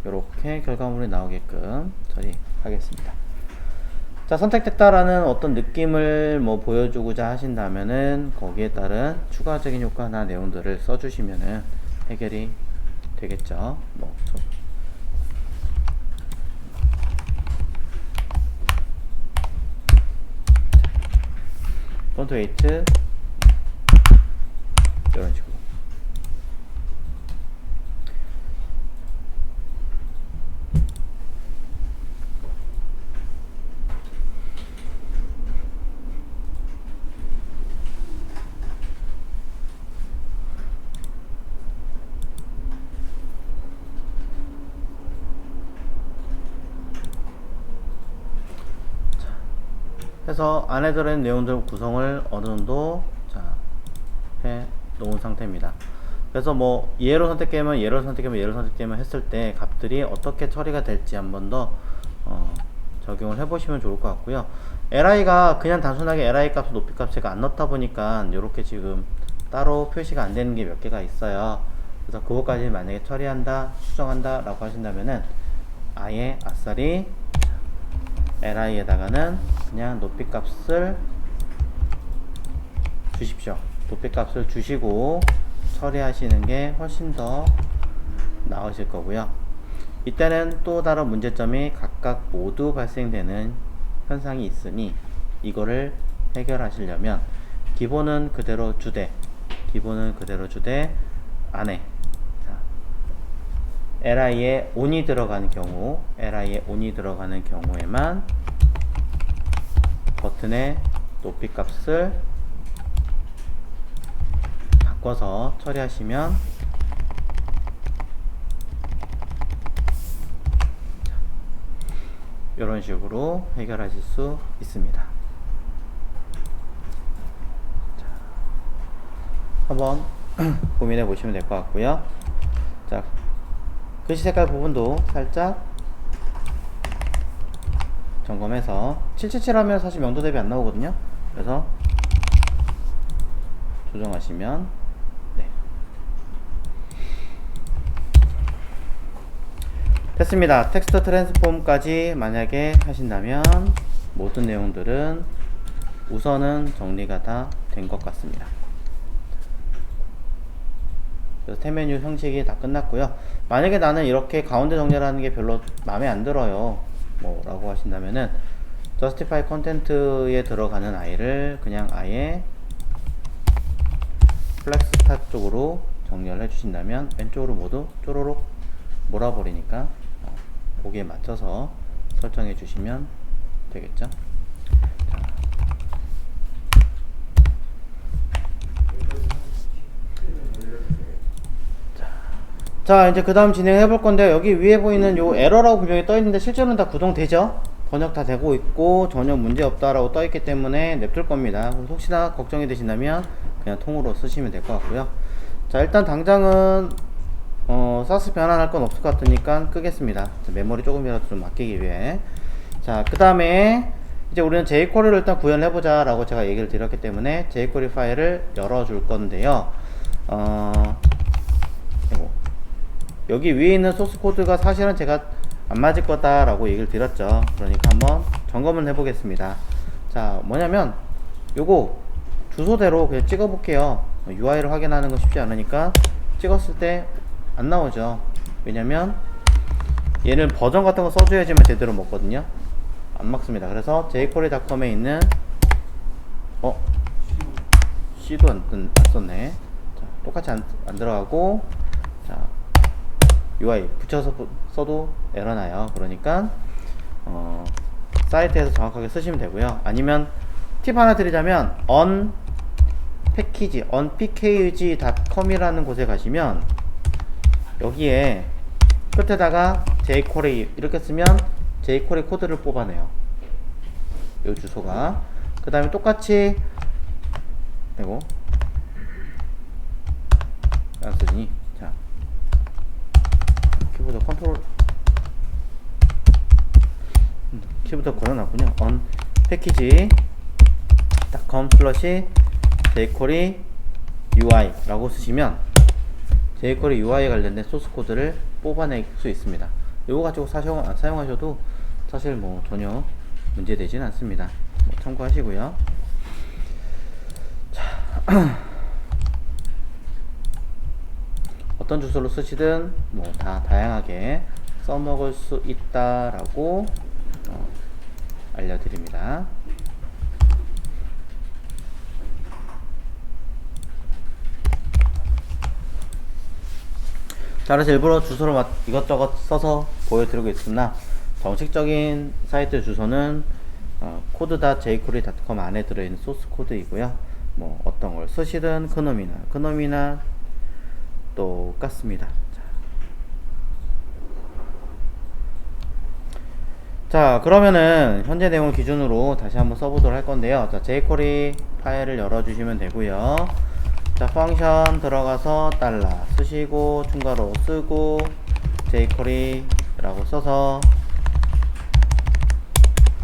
이렇게 결과물이 나오게끔 처리하겠습니다. 자, 선택됐다라는 어떤 느낌을 뭐 보여주고자 하신다면은 거기에 따른 추가적인 효과나 내용들을 써주시면은 해결이 되겠죠. 뭐 폰트 웨이트 이런 식으로. 해서 안에 들어있는 내용들 구성을 어느 정도 해 놓은 상태입니다. 그래서 뭐 얘로 선택되면 얘로 선택되면 얘로 선택되면 했을 때 값들이 어떻게 처리가 될지 한번 더 적용을 해보시면 좋을 것 같고요. li가 그냥 단순하게 li 값, 높이 값 제가 안 넣다 보니까 이렇게 지금 따로 표시가 안 되는 게 몇 개가 있어요. 그래서 그거까지 만약에 처리한다, 수정한다 라고 하신다면은 아예 아싸리 li에다가는 그냥 높이 값을 주십시오. 높이 값을 주시고 처리하시는 게 훨씬 더 나으실 거고요. 이때는 또 다른 문제점이 각각 모두 발생되는 현상이 있으니 이거를 해결하시려면 기본은 그대로 주되, 기본은 그대로 주되 안에 li에 on이 들어가는 경우, li에 on이 들어가는 경우에만 버튼의 높이 값을 바꿔서 처리하시면 이런 식으로 해결하실 수 있습니다. 자, 한번 고민해 보시면 될 것 같고요. 자, 글씨 색깔 부분도 살짝 점검해서 777 하면 사실 명도 대비 안 나오거든요. 그래서 조정하시면 네. 됐습니다. 텍스트 트랜스폼까지 만약에 하신다면 모든 내용들은 우선은 정리가 다 된 것 같습니다. 그래서 탭 메뉴 형식이 다 끝났고요. 만약에 나는 이렇게 가운데 정렬하는 게 별로 마음에 안 들어요, 뭐 라고 하신다면은 justify content에 들어가는 아이를 그냥 아예 플렉스 스타 쪽으로 정렬을 해주신다면 왼쪽으로 모두 쪼로록 몰아버리니까 거기에 맞춰서 설정해 주시면 되겠죠. 자, 이제 그 다음 진행해 볼 건데, 여기 위에 보이는 요 에러라고 분명히 떠 있는데 실제로는 다 구동되죠. 번역 다 되고 있고 전혀 문제 없다라고 떠 있기 때문에 냅둘 겁니다. 그래서 혹시나 걱정이 되신다면 그냥 통으로 쓰시면 될 것 같고요. 자, 일단 당장은 사스 변환할 건 없을 것 같으니까 끄겠습니다. 자, 메모리 조금이라도 좀 아끼기 위해. 자, 그 다음에 이제 우리는 jQuery를 일단 구현해 보자 라고 제가 얘기를 드렸기 때문에 jQuery 파일을 열어줄 건데요. 여기 위에 있는 소스 코드가 사실은 제가 안 맞을 거다 라고 얘기를 드렸죠. 그러니까 한번 점검을 해 보겠습니다. 자, 뭐냐면 요거 주소대로 그냥 찍어 볼게요. UI를 확인하는 건 쉽지 않으니까 찍었을 때 안 나오죠. 왜냐면 얘는 버전 같은 거 써줘야지만 제대로 먹거든요. 안 먹습니다. 그래서 jQuery.com에 있는 C도 안 썼네. 자, 똑같이 안 들어가고, 자, UI 붙여서 써도 에러 나요. 그러니까 사이트에서 정확하게 쓰시면 되고요. 아니면 팁 하나 드리자면 onpkg.com이라는 곳에 가시면 여기에 끝에다가 jQuery 이렇게 쓰면 jQuery 코드를 뽑아내요. 이 주소가. 그 다음에 똑같이 이거 안 쓰니. 자, 키보드 컨트롤 키보드 걸어놨군요. onpackage.com/jQuery UI 라고 쓰시면 jQuery UI에 관련된 소스 코드를 뽑아낼 수 있습니다. 이거 가지고 사용하셔도 사실 뭐 전혀 문제되진 않습니다. 뭐 참고하시고요. 자, 어떤 주소로 쓰시든 뭐 다 다양하게 써먹을 수 있다라고 알려드립니다. 자, 그래서 일부러 주소를 이것저것 써서 보여드리고 있으나 정식적인 사이트 주소는 code.jQuery.com 안에 들어있는 소스 코드이고요. 뭐 어떤 걸 쓰시든 그놈이나 똑같습니다. 자, 그러면은 현재 내용을 기준으로 다시 한번 써보도록 할 건데요. 자, jQuery 파일을 열어주시면 되고요. 자, 펑션 들어가서 달러 쓰시고 충괄호 쓰고 jQuery 라고 써서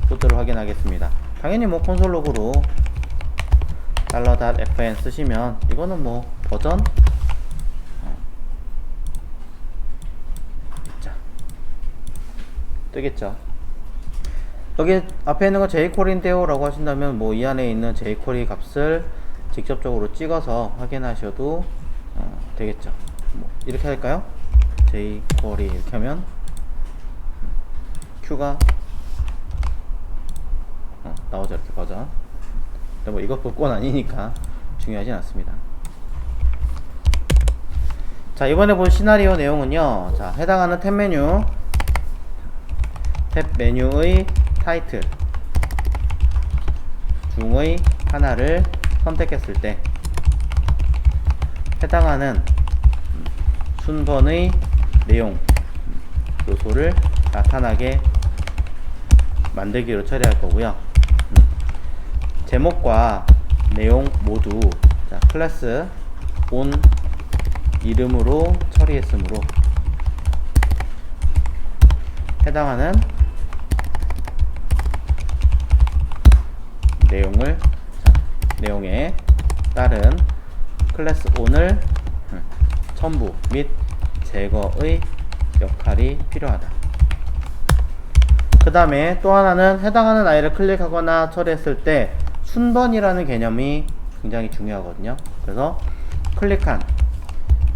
코드를 확인하겠습니다. 당연히 뭐 콘솔 로그로 $.fn 쓰시면 이거는 뭐 버전 자, 뜨겠죠. 여기 앞에 있는 거 jQuery인데요 라고 하신다면 뭐 이 안에 있는 jQuery 값을 직접적으로 찍어서 확인하셔도 되겠죠. 뭐 이렇게 할까요? jQuery 이렇게 하면 Q가 나오죠. 이렇게 버전 근데 뭐 이것 볼 건 아니니까 중요하진 않습니다. 자, 이번에 볼 시나리오 내용은요. 자, 해당하는 탭 메뉴, 탭 메뉴의 타이틀 중의 하나를 선택했을 때 해당하는 순번의 내용 요소를 나타나게 만들기로 처리할 거고요. 제목과 내용 모두 자, 클래스 온 이름으로 처리했으므로 해당하는 내용을 내용에 따른 클래스 온을 첨부 및 제거의 역할이 필요하다. 그 다음에 또 하나는 해당하는 아이를 클릭하거나 처리했을 때 순번이라는 개념이 굉장히 중요하거든요. 그래서 클릭한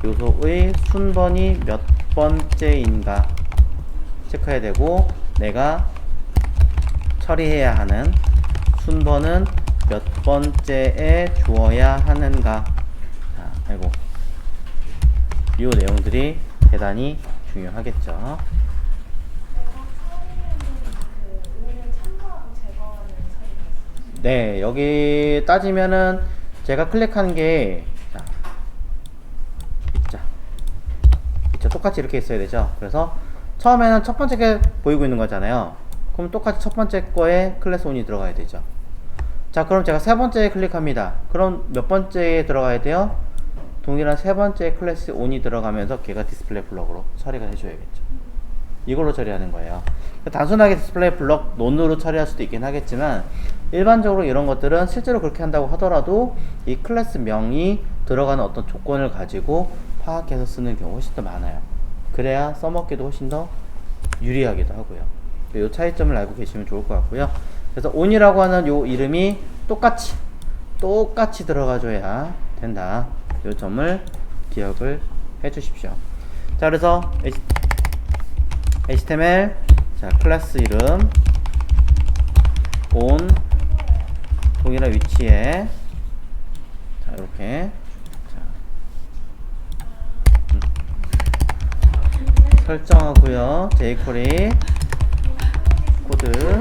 요소의 순번이 몇 번째인가 체크해야 되고, 내가 처리해야 하는 순번은 몇 번째에 주어야 하는가. 자, 아이고. 이 내용들이 대단히 중요하겠죠. 네, 여기 따지면은 제가 클릭한 게 있죠. 똑같이 이렇게 있어야 되죠. 그래서 처음에는 첫 번째 게 보이고 있는 거잖아요. 그럼 똑같이 첫 번째 거에 클래스 온이 들어가야 되죠. 자, 그럼 제가 세 번째에 클릭합니다. 그럼 몇 번째에 들어가야 돼요? 동일한 세 번째 클래스 온이 들어가면서 걔가 디스플레이 블럭으로 처리가 해줘야겠죠. 이걸로 처리하는 거예요. 단순하게 디스플레이 블럭 논으로 처리할 수도 있긴 하겠지만, 일반적으로 이런 것들은 실제로 그렇게 한다고 하더라도 이 클래스 명이 들어가는 어떤 조건을 가지고 파악해서 쓰는 경우가 훨씬 더 많아요. 그래야 써먹기도 훨씬 더 유리하기도 하고요. 이 차이점을 알고 계시면 좋을 것 같고요. 그래서 on이라고 하는 요 이름이 똑같이 들어가줘야 된다. 이 점을 기억을 해 주십시오. 자, 그래서 HTML 자, 클래스 이름 on 동일한 위치에 자, 이렇게 설정하고요. jQuery 코드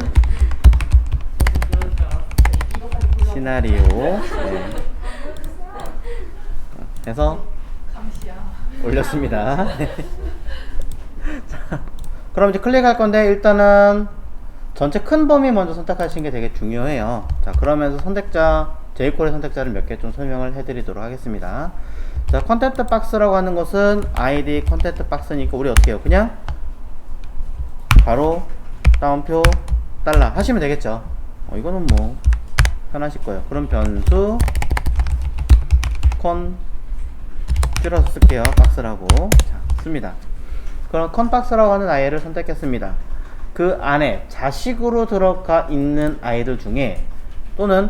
시나리오 해서 올렸습니다. 자, 그럼 이제 클릭할 건데, 일단은 전체 큰 범위 먼저 선택하시는 게 되게 중요해요. 자, 그러면서 선택자, jQuery 선택자를 몇 개 좀 설명을 해드리도록 하겠습니다. 자, 컨텐트 박스라고 하는 것은 id 컨텐트 박스니까 우리 어떻게 해요? 그냥 바로 따옴표 달러 하시면 되겠죠. 이거는 뭐 편하실 거예요. 그럼 변수 컨 줄여서 쓸게요. 박스라고. 자, 씁니다. 그럼 컨 박스라고 하는 아이를 선택했습니다. 그 안에 자식으로 들어가 있는 아이들 중에, 또는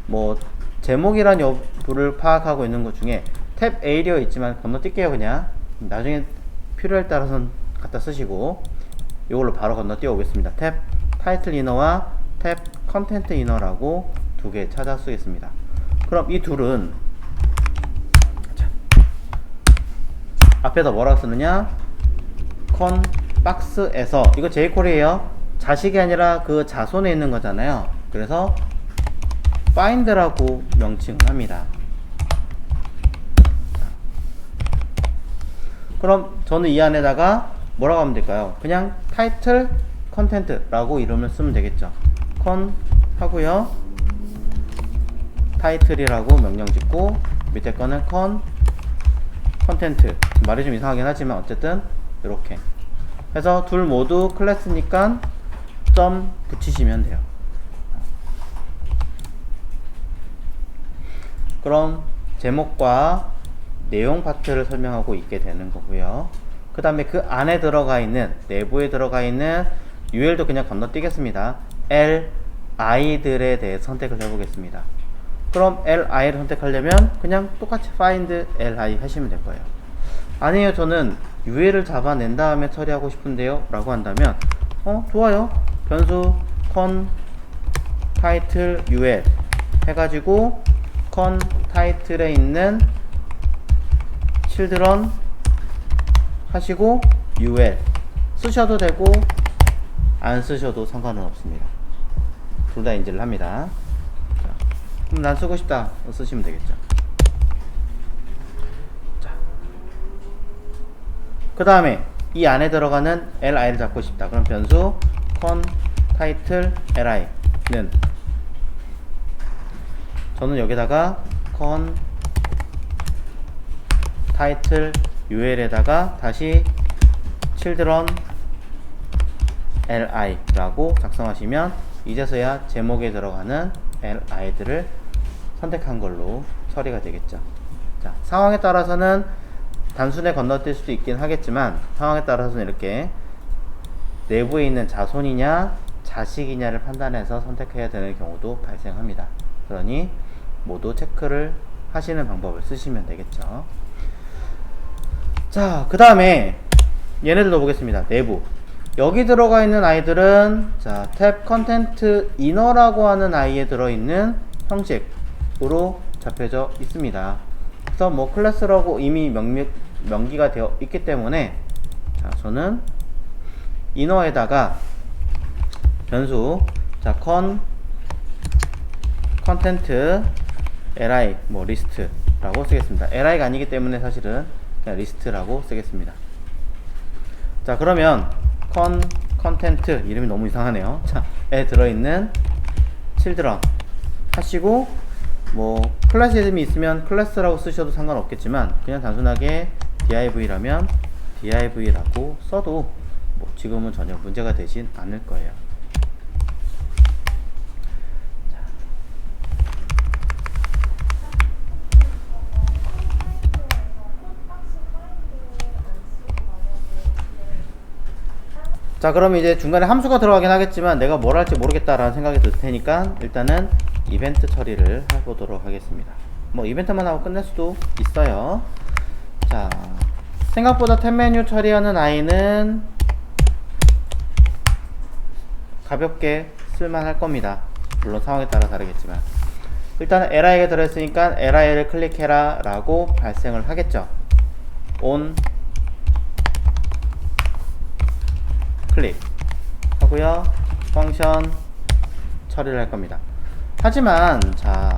뭐 제목이란 여부를 파악하고 있는 것 중에 탭 에이리어 있지만 건너뛸게요. 그냥 나중에 필요에 따라서는 갖다 쓰시고, 이걸로 바로 건너뛰어 오겠습니다. 탭 타이틀 이너와 탭 컨텐트 이너라고 두 개 찾아 쓰겠습니다. 그럼 이 둘은 앞에다 뭐라고 쓰느냐, 컨 박스에서, 이거 jQuery예요. 자식이 아니라 그 자손에 있는 거잖아요. 그래서 find라고 명칭을 합니다. 그럼 저는 이 안에다가 뭐라고 하면 될까요? 그냥 타이틀 컨텐트라고 이름을 쓰면 되겠죠. 컨 하고요, 타이틀이라고 명령 짓고, 밑에 거는 컨 컨텐트. 말이 좀 이상하긴 하지만 어쨌든 이렇게 해서 둘 모두 클래스니까 점 붙이시면 돼요. 그럼 제목과 내용 파트를 설명하고 있게 되는 거고요. 그 다음에 그 안에 들어가 있는, 내부에 들어가 있는 UL도 그냥 건너뛰겠습니다. li들에 대해 선택을 해보겠습니다. 그럼 li를 선택하려면 그냥 똑같이 find li 하시면 될 거예요. 아니에요, 저는 UL을 잡아낸 다음에 처리하고 싶은데요 라고 한다면 좋아요. 변수 con title ul 해가지고 컨 타이틀에 있는 children 하시고 ul 쓰셔도 되고 안 쓰셔도 상관은 없습니다. 둘 다 인지를 합니다. 자, 그럼 난 쓰고 싶다 쓰시면 되겠죠. 자, 그 다음에 이 안에 들어가는 li를 잡고 싶다. 그럼 변수 con title li는 저는 여기다가 con title ul에다가 다시 children li 라고 작성하시면 이제서야 제목에 들어가는 li들을 선택한 걸로 처리가 되겠죠. 자, 상황에 따라서는 단순에 건너뛸 수도 있긴 하겠지만 상황에 따라서는 이렇게 내부에 있는 자손이냐 자식이냐를 판단해서 선택해야 되는 경우도 발생합니다. 그러니 모두 체크를 하시는 방법을 쓰시면 되겠죠. 자, 그 다음에 얘네들도 보겠습니다. 내부 여기 들어가 있는 아이들은 자, 탭 컨텐트 이너라고 하는 아이에 들어있는 형식으로 잡혀져 있습니다. 그래서 뭐 클래스라고 이미 명기가 되어 있기 때문에 자, 저는 이너에다가 변수 자, 컨텐트 li 뭐 리스트라고 쓰겠습니다. li가 아니기 때문에 사실은 그냥 리스트라고 쓰겠습니다. 자, 그러면 컨텐트 이름이 너무 이상하네요. 자, 에 들어있는 children 하시고 뭐 클래스 이름이 있으면 클래스라고 쓰셔도 상관없겠지만 그냥 단순하게 div라면 div라고 써도 뭐 지금은 전혀 문제가 되진 않을 거예요. 자, 그럼 이제 중간에 함수가 들어가긴 하겠지만 내가 뭘 할지 모르겠다라는 생각이 들 테니까 일단은 이벤트 처리를 해보도록 하겠습니다. 뭐 이벤트만 하고 끝낼 수도 있어요. 자, 생각보다 탭 메뉴 처리하는 아이는 가볍게 쓸만할 겁니다. 물론 상황에 따라 다르겠지만 일단은 li가 들어있으니까 li를 클릭해라 라고 발생을 하겠죠. on 클릭 하고요. 펑션 처리를 할 겁니다. 하지만 자,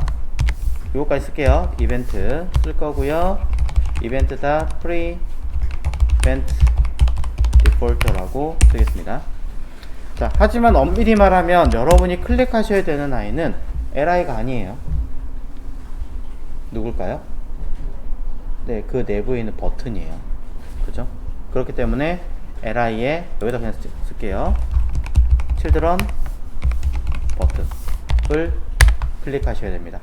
요거까지 쓸게요. 이벤트 쓸 거고요. 이벤트다 prevent default라고 쓰겠습니다. 자, 하지만 엄밀히 말하면 여러분이 클릭하셔야 되는 아이는 li가 아니에요. 누굴까요? 네, 그 내부에 있는 버튼이에요. 그죠? 그렇기 때문에 li에 여기다 그냥 쓸게요. children 버튼을 클릭하셔야 됩니다.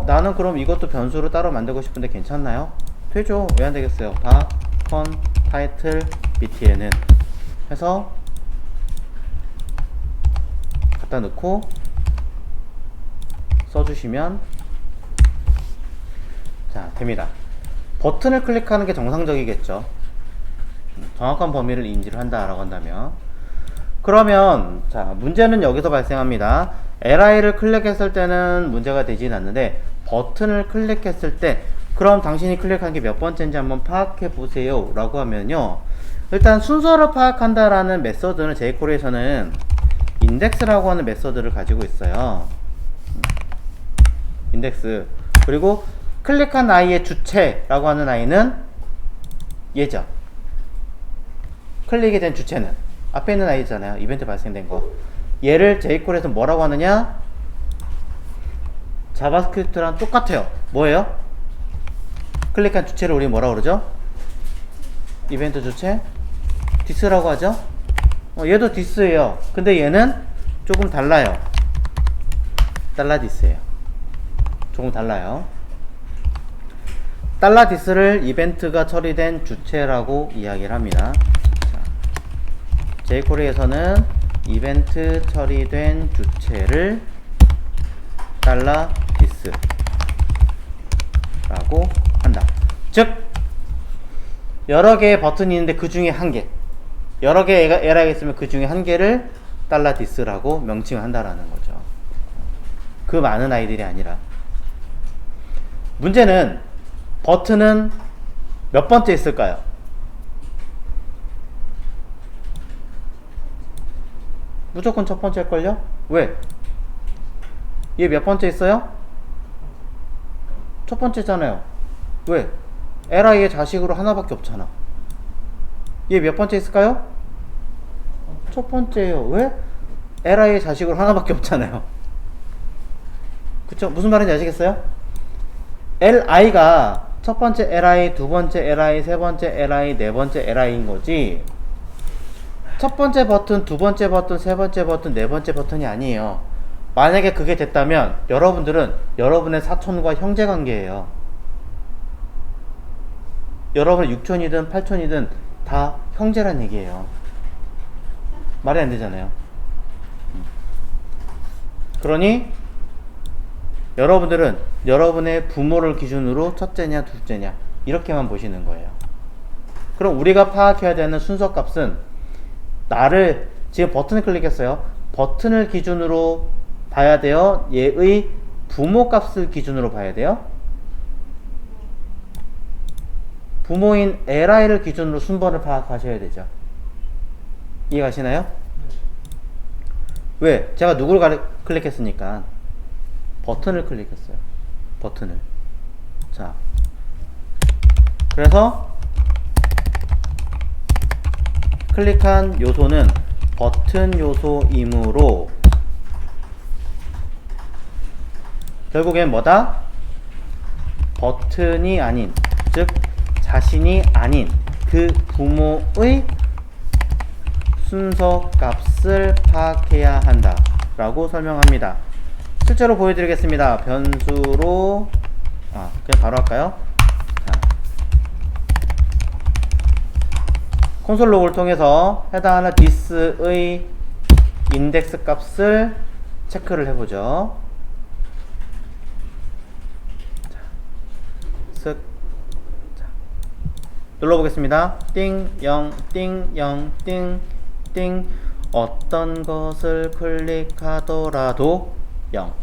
나는 그럼 이것도 변수로 따로 만들고 싶은데 괜찮나요? 되죠. 왜 안 되겠어요? 다 con title btn은 해서 갖다 넣고 써주시면 자, 됩니다. 버튼을 클릭하는 게 정상적이겠죠. 정확한 범위를 인지를 한다라고 한다면 그러면 자, 문제는 여기서 발생합니다. li를 클릭했을 때는 문제가 되진 않는데 버튼을 클릭했을 때 그럼 당신이 클릭한 게 몇 번째인지 한번 파악해 보세요 라고 하면요, 일단 순서를 파악한다라는 메서드는 jQuery에서는 인덱스라고 하는 메서드를 가지고 있어요. 인덱스. 그리고 클릭한 아이의 주체라고 하는 아이는 얘죠. 클릭이 된 주체는 앞에 있는 아이잖아요. 이벤트 발생된 거. 얘를 jQuery에서 뭐라고 하느냐? 자바스크립트랑 똑같아요. 뭐예요? 클릭한 주체를 우리 뭐라고 그러죠? 이벤트 주체? 디스라고 하죠? 얘도 디스예요. 근데 얘는 조금 달라요. 달라 디스예요. 조금 달라요. 달라 디스를 이벤트가 처리된 주체라고 이야기를 합니다. jQuery에서는 이벤트 처리된 주체를 달라 디스 라고 한다. 즉 여러 개의 버튼이 있는데 그 중에 한 개, 여러 개의 에러가 있으면 그 중에 한 개를 달라 디스라고 명칭을 한다라는 거죠. 그 많은 아이들이 아니라. 문제는 버튼은 몇 번째 있을까요? 무조건 첫 번째일걸요? 왜? 얘 몇 번째 있어요? 첫 번째잖아요. 왜? LI의 자식으로 하나밖에 없잖아. 얘 몇 번째 있을까요? 첫 번째예요. 왜? LI의 자식으로 하나밖에 없잖아요. 그쵸? 무슨 말인지 아시겠어요? LI가 첫 번째 LI, 두 번째 LI, 세 번째 LI, 네 번째 LI인 거지, 첫 번째 버튼, 두 번째 버튼, 세 번째 버튼, 네 번째 버튼이 아니에요. 만약에 그게 됐다면 여러분들은 여러분의 사촌과 형제 관계예요. 여러분 육촌이든 팔촌이든 다 형제란 얘기예요. 말이 안 되잖아요. 그러니 여러분들은 여러분의 부모를 기준으로 첫째냐 둘째냐 이렇게만 보시는 거예요. 그럼 우리가 파악해야 되는 순서값은, 나를 지금 버튼을 클릭했어요. 버튼을 기준으로 봐야 돼요? 얘의 부모 값을 기준으로 봐야 돼요? 부모인 LI를 기준으로 순번을 파악하셔야 되죠. 이해가시나요? 왜? 제가 누구를 클릭했으니까 버튼을 클릭했어요. 버튼을. 자, 그래서 클릭한 요소는 버튼 요소이므로 결국엔 뭐다? 버튼이 아닌, 즉 자신이 아닌 그 부모의 순서 값을 파악해야 한다 라고 설명합니다. 실제로 보여드리겠습니다. 변수로 그냥 바로 할까요? 자, 콘솔 로그를 통해서 해당하는 this의 인덱스 값을 체크를 해보죠. 자, 눌러보겠습니다. 띵, 0, 띵, 0, 띵, 띵. 어떤 것을 클릭하더라도 0.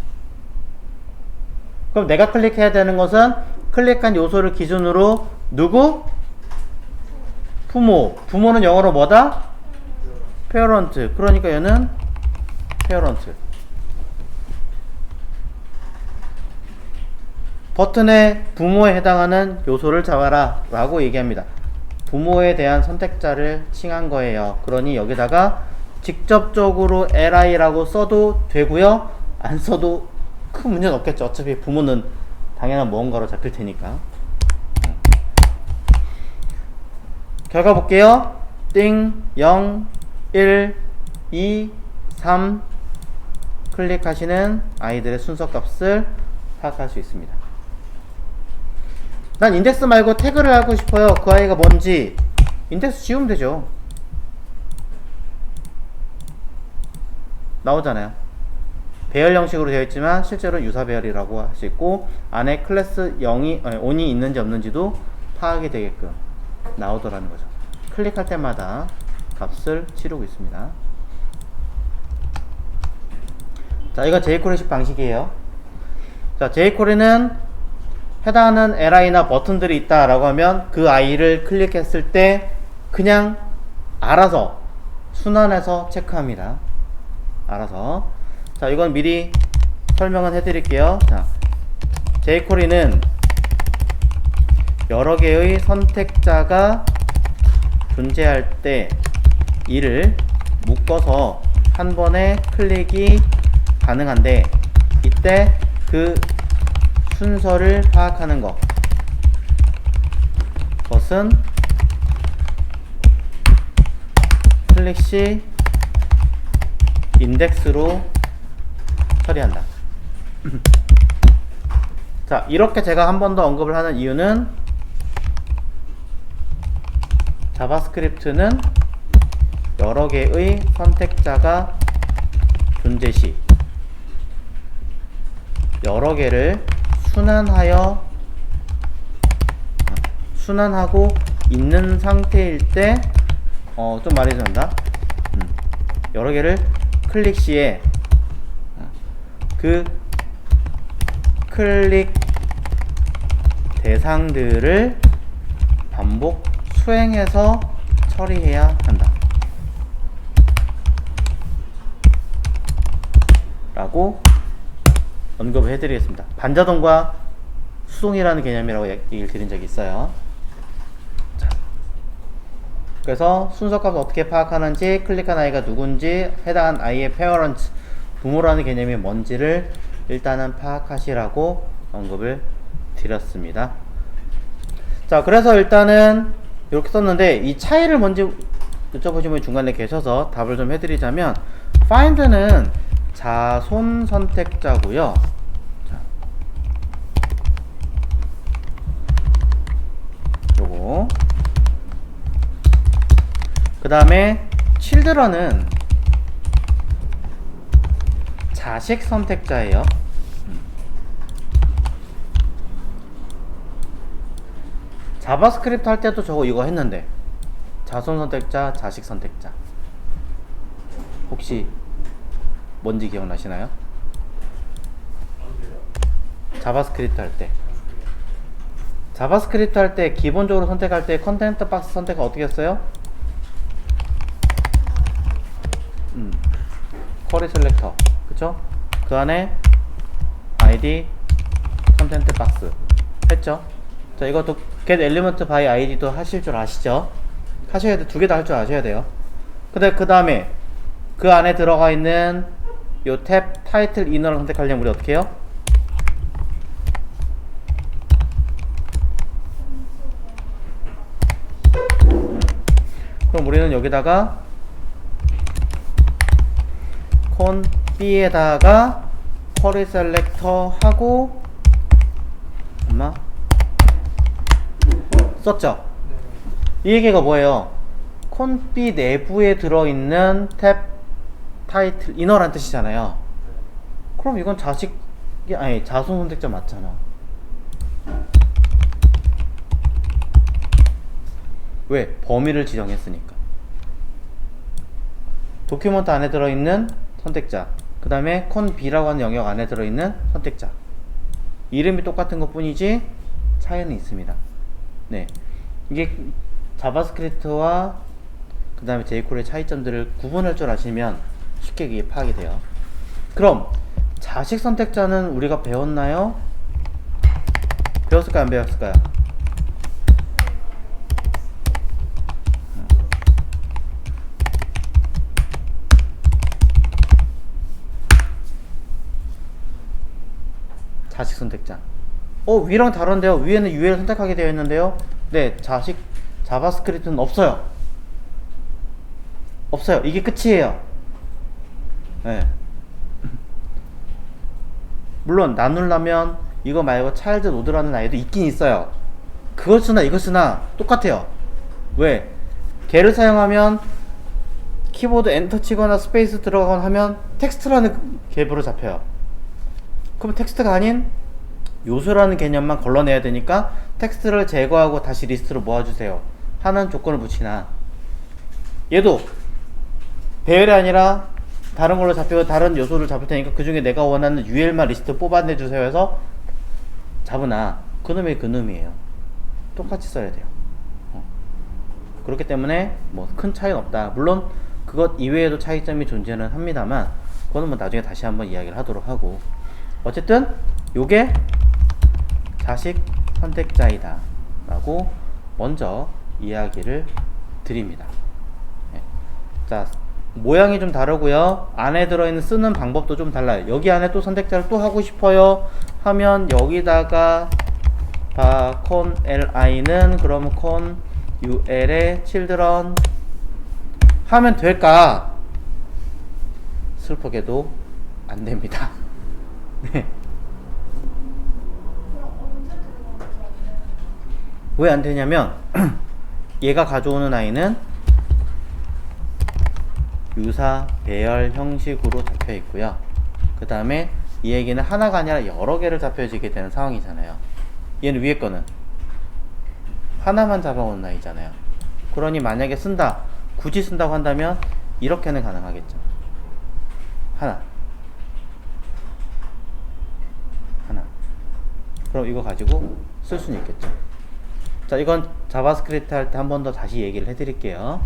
그럼 내가 클릭해야 되는 것은 클릭한 요소를 기준으로 누구? 부모. 부모는 영어로 뭐다? parent. 그러니까 얘는 parent. 버튼의 부모에 해당하는 요소를 잡아라 라고 얘기합니다. 부모에 대한 선택자를 칭한 거예요. 그러니 여기다가 직접적으로 LI라고 써도 되고요, 안 써도 큰 문제는 없겠죠. 어차피 부모는 당연한 무언가로 잡힐 테니까. 결과 볼게요. 띵, 0, 1, 2, 3 클릭하시는 아이들의 순서값을 파악할 수 있습니다. 난 인덱스 말고 태그를 하고 싶어요. 그 아이가 뭔지 인덱스 지우면 되죠. 나오잖아요. 배열 형식으로 되어 있지만 실제로 유사 배열이라고 할 수 있고, 안에 클래스 0이 있는지 없는지도 파악이 되게끔 나오더라는 거죠. 클릭할 때마다 값을 치르고 있습니다. 자, 이건 jQuery식 방식이에요. 자, jQuery는 해당하는 LI나 버튼들이 있다 라고 하면 그 아이를 클릭했을 때 그냥 알아서 순환해서 체크합니다. 알아서. 자, 이건 미리 설명은 해드릴게요. 자, jQuery는 여러 개의 선택자가 존재할 때 이를 묶어서 한 번에 클릭이 가능한데, 이때 그 순서를 파악하는 것은 클릭 시 인덱스로 처리한다. 자, 이렇게 제가 한 번 더 언급을 하는 이유는 자바스크립트는 여러 개의 선택자가 존재 시 여러 개를 순환하고 있는 상태일 때 좀 말이 된다. 여러 개를 클릭 시에 그 클릭 대상들을 반복 수행해서 처리해야 한다 라고 언급을 해드리겠습니다. 반자동과 수동이라는 개념이라고 얘기를 드린 적이 있어요. 자, 그래서 순서값을 어떻게 파악하는지, 클릭한 아이가 누군지, 해당한 아이의 페어런트, 부모라는 개념이 뭔지를 일단은 파악하시라고 언급을 드렸습니다. 자, 그래서 일단은 이렇게 썼는데 이 차이를 먼저 여쭤보시면 중간에 계셔서 답을 좀 해드리자면, find는 자손 선택자고요. 자, 요거. 그 다음에 children은 자식 선택자예요. 자바스크립트 할 때도 저거 이거 했는데, 자손 선택자, 자식 선택자. 혹시 뭔지 기억나시나요? 자바스크립트 할 때. 자바스크립트 할 때 기본적으로 선택할 때 컨텐트 박스 선택을 어떻게 했어요? 쿼리 셀렉터. 그쵸? 그 안에 id 컨텐트 박스 했죠? 자, 이것도 get element by id도 하실 줄 아시죠? 하셔야 돼. 두 개 다 할 줄 아셔야 돼요. 근데 그 다음에 그 안에 들어가 있는 요 탭 타이틀 이너를 선택하려면 우리 어떻게 해요? 그럼 우리는 여기다가 콘 B에다가 쿼리 셀렉터 하고 엄마 썼죠? 이 얘기가 뭐예요? 콘 B 내부에 들어있는 탭 타이틀 이너란 뜻이잖아요. 그럼 이건 자식 아니 자손 선택자 맞잖아. 왜? 범위를 지정했으니까. 도큐먼트 안에 들어있는 선택자, 그 다음에 콘 B라고 하는 영역 안에 들어있는 선택자. 이름이 똑같은 것 뿐이지 차이는 있습니다. 네, 이게 자바스크립트와 그 다음에 jQuery의 차이점들을 구분할 줄 아시면 쉽게 이게 파악이 돼요. 그럼 자식 선택자는 우리가 배웠나요? 배웠을까요? 안 배웠을까요? 자식 선택자. 위랑 다른데요? 위에는 UL 선택하게 되어 있는데요? 네, 자식 자바스크립트는 없어요. 없어요. 이게 끝이에요. 네. 물론 나누려면 이거 말고 차일드 노드라는 아이도 있긴 있어요. 그걸 쓰나 이걸 쓰나 똑같아요. 왜? 걔를 사용하면 키보드 엔터 치거나 스페이스 들어가거나 하면 텍스트라는 갭으로 잡혀요. 그럼 텍스트가 아닌 요소라는 개념만 걸러내야 되니까 텍스트를 제거하고 다시 리스트로 모아주세요 하는 조건을 붙이나, 얘도 배열이 아니라 다른 걸로 잡히고 다른 요소를 잡을 테니까 그 중에 내가 원하는 UL만 리스트 뽑아내주세요 해서 잡으나 그놈이 그놈이에요. 똑같이 써야 돼요. 그렇기 때문에 뭐 큰 차이는 없다. 물론 그것 이외에도 차이점이 존재는 합니다만 그거는 뭐 나중에 다시 한번 이야기를 하도록 하고, 어쨌든 요게 자식 선택자이다 라고 먼저 이야기를 드립니다. 네. 자, 모양이 좀 다르고요. 안에 들어있는 쓰는 방법도 좀 달라요. 여기 안에 또 선택자를 또 하고 싶어요 하면 여기다가 콘 li는 그러면 콘 ul의 children 하면 될까? 슬프게도 안 됩니다. 네. 왜 안 되냐면 얘가 가져오는 아이는 유사 배열 형식으로 잡혀 있고요. 그 다음에 이 얘기는 하나가 아니라 여러 개를 잡혀지게 되는 상황이잖아요. 얘는 위에 거는 하나만 잡아오는 아이잖아요. 그러니 만약에 쓴다, 굳이 쓴다고 한다면 이렇게는 가능하겠죠. 하나 그럼 이거 가지고 쓸 수는 있겠죠. 자, 이건 자바스크립트 할 때 한 번 더 다시 얘기를 해드릴게요.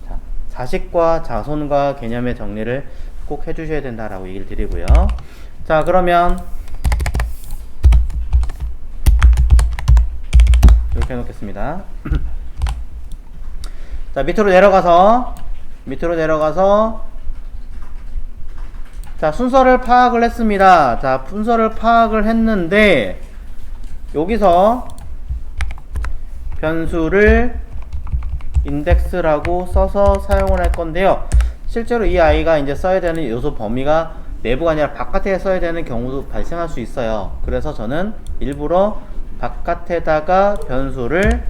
자, 자식과 자손과 개념의 정리를 꼭 해주셔야 된다라고 얘기를 드리고요. 자, 그러면 이렇게 해놓겠습니다. 자, 밑으로 내려가서 자, 순서를 파악을 했습니다. 자, 순서를 파악을 했는데 여기서 변수를 인덱스라고 써서 사용을 할 건데요. 실제로 이 아이가 이제 써야 되는 요소 범위가 내부가 아니라 바깥에 써야 되는 경우도 발생할 수 있어요. 그래서 저는 일부러 바깥에다가 변수를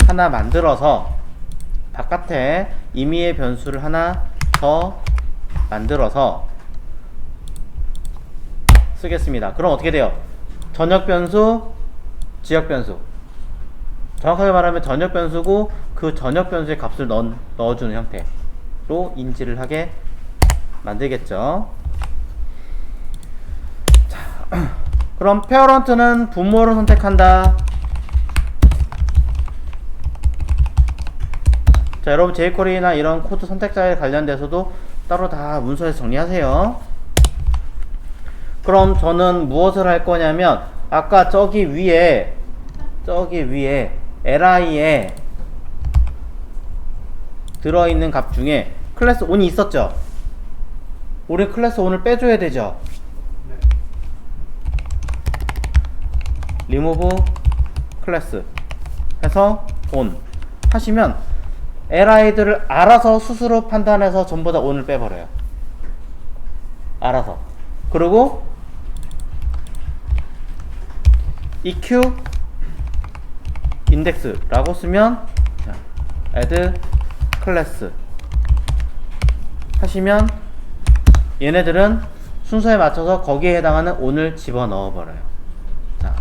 하나 만들어서 바깥에 임의의 변수를 하나 더 만들어서 쓰겠습니다. 그럼 어떻게 돼요? 전역 변수, 지역 변수. 정확하게 말하면 전역 변수고 그 전역 변수의 값을 넣어주는 형태로 인지를 하게 만들겠죠. 자, 그럼 페어런트는 부모를 선택한다. 자, 여러분 jQuery나 이런 코드 선택자에 관련돼서도 따로 다 문서에서 정리하세요. 그럼 저는 무엇을 할 거냐면 아까 저기 위에 li에 들어있는 값 중에 클래스 on이 있었죠? 우리 클래스 on을 빼줘야 되죠? remove 클래스 해서 on 하시면 li들을 알아서 스스로 판단해서 전부 다 on을 빼버려요. 알아서. 그리고 eq index라고 쓰면 add class 하시면 얘네들은 순서에 맞춰서 거기에 해당하는 on을 집어넣어 버려요. 자,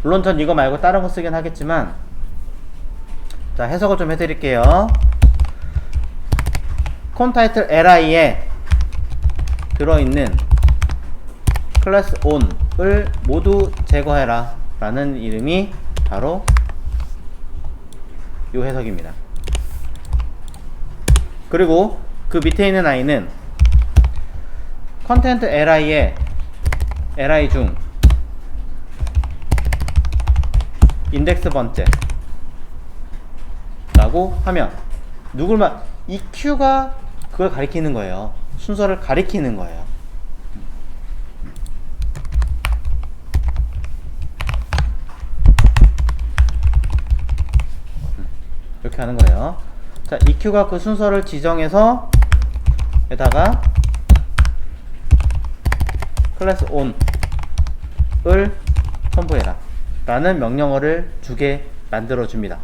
물론 전 이거 말고 다른 거 쓰긴 하겠지만 자, 해석을 좀 해드릴게요. 콘타이틀 li에 들어있는 클래스 on을 모두 제거해라 라는 이름이 바로 요 해석입니다. 그리고 그 밑에 있는 i는 컨텐트 li에 li 중 인덱스 번째 라고 하면 누굴만 EQ가 그걸 가리키는 거예요. 순서를 가리키는 거예요. 이렇게 하는 거예요. 자, EQ가 그 순서를 지정해서 에다가 클래스 on을 첨부해라 라는 명령어를 주게 만들어 줍니다.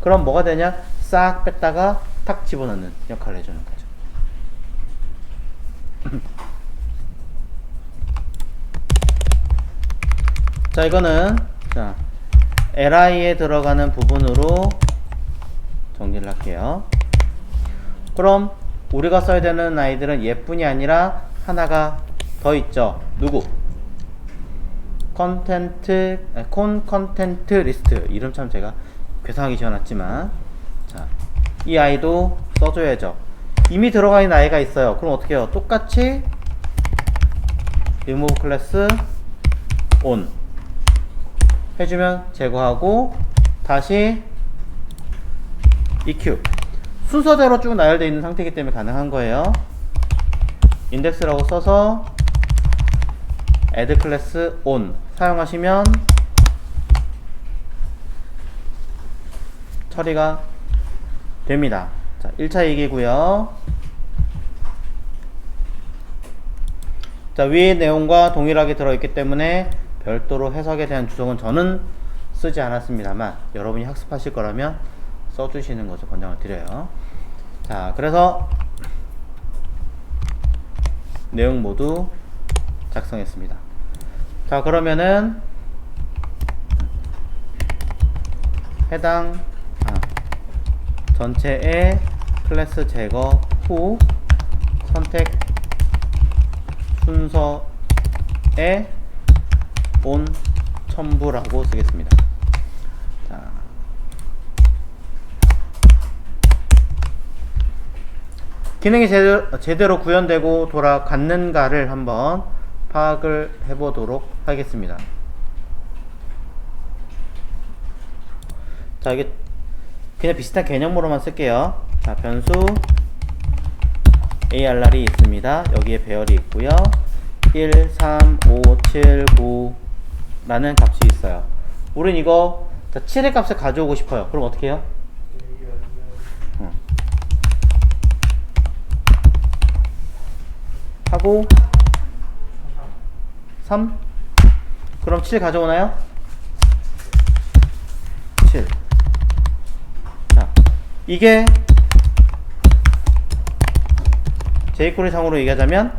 그럼 뭐가 되냐? 싹 뺐다가 탁 집어넣는 역할을 해주는 거죠. 자, 이거는 자, li에 들어가는 부분으로 정리를 할게요. 그럼 우리가 써야 되는 아이들은 얘뿐이 아니라 하나가 더 있죠. 누구? 컨텐트 리스트. 이름 참 제가 괴상하게 지어놨지만 자, 이 아이도 써줘야죠. 이미 들어가 있는 아이가 있어요. 그럼 어떻게 해요? 똑같이 remove class on 해주면 제거하고 다시 eq 순서대로 쭉 나열되어 있는 상태이기 때문에 가능한 거예요. 인덱스라고 써서 add class on 사용하시면 처리가 됩니다. 자, 1차 얘기고요. 자, 위의 내용과 동일하게 들어있기 때문에 별도로 해석에 대한 주석은 저는 쓰지 않았습니다만 여러분이 학습하실 거라면 써주시는 것을 권장을 드려요. 자, 그래서 내용 모두 작성했습니다. 자, 그러면은 해당 전체의 클래스 제거 후 선택 순서에 on 첨부라고 쓰겠습니다. 자, 기능이 제대로 구현되고 돌아갔는가를 한번 파악을 해보도록 하겠습니다. 자, 이게 그냥 비슷한 개념으로만 쓸게요. 자, 변수 ARR이 있습니다. 여기에 배열이 있고요. 1, 3, 5, 7, 9 라는 값이 있어요. 우린 이거 7의 값을 가져오고 싶어요. 그럼 어떻게 해요? 하고 3 그럼 7 가져오나요? 7. 자, 이게 jQuery 상으로 얘기하자면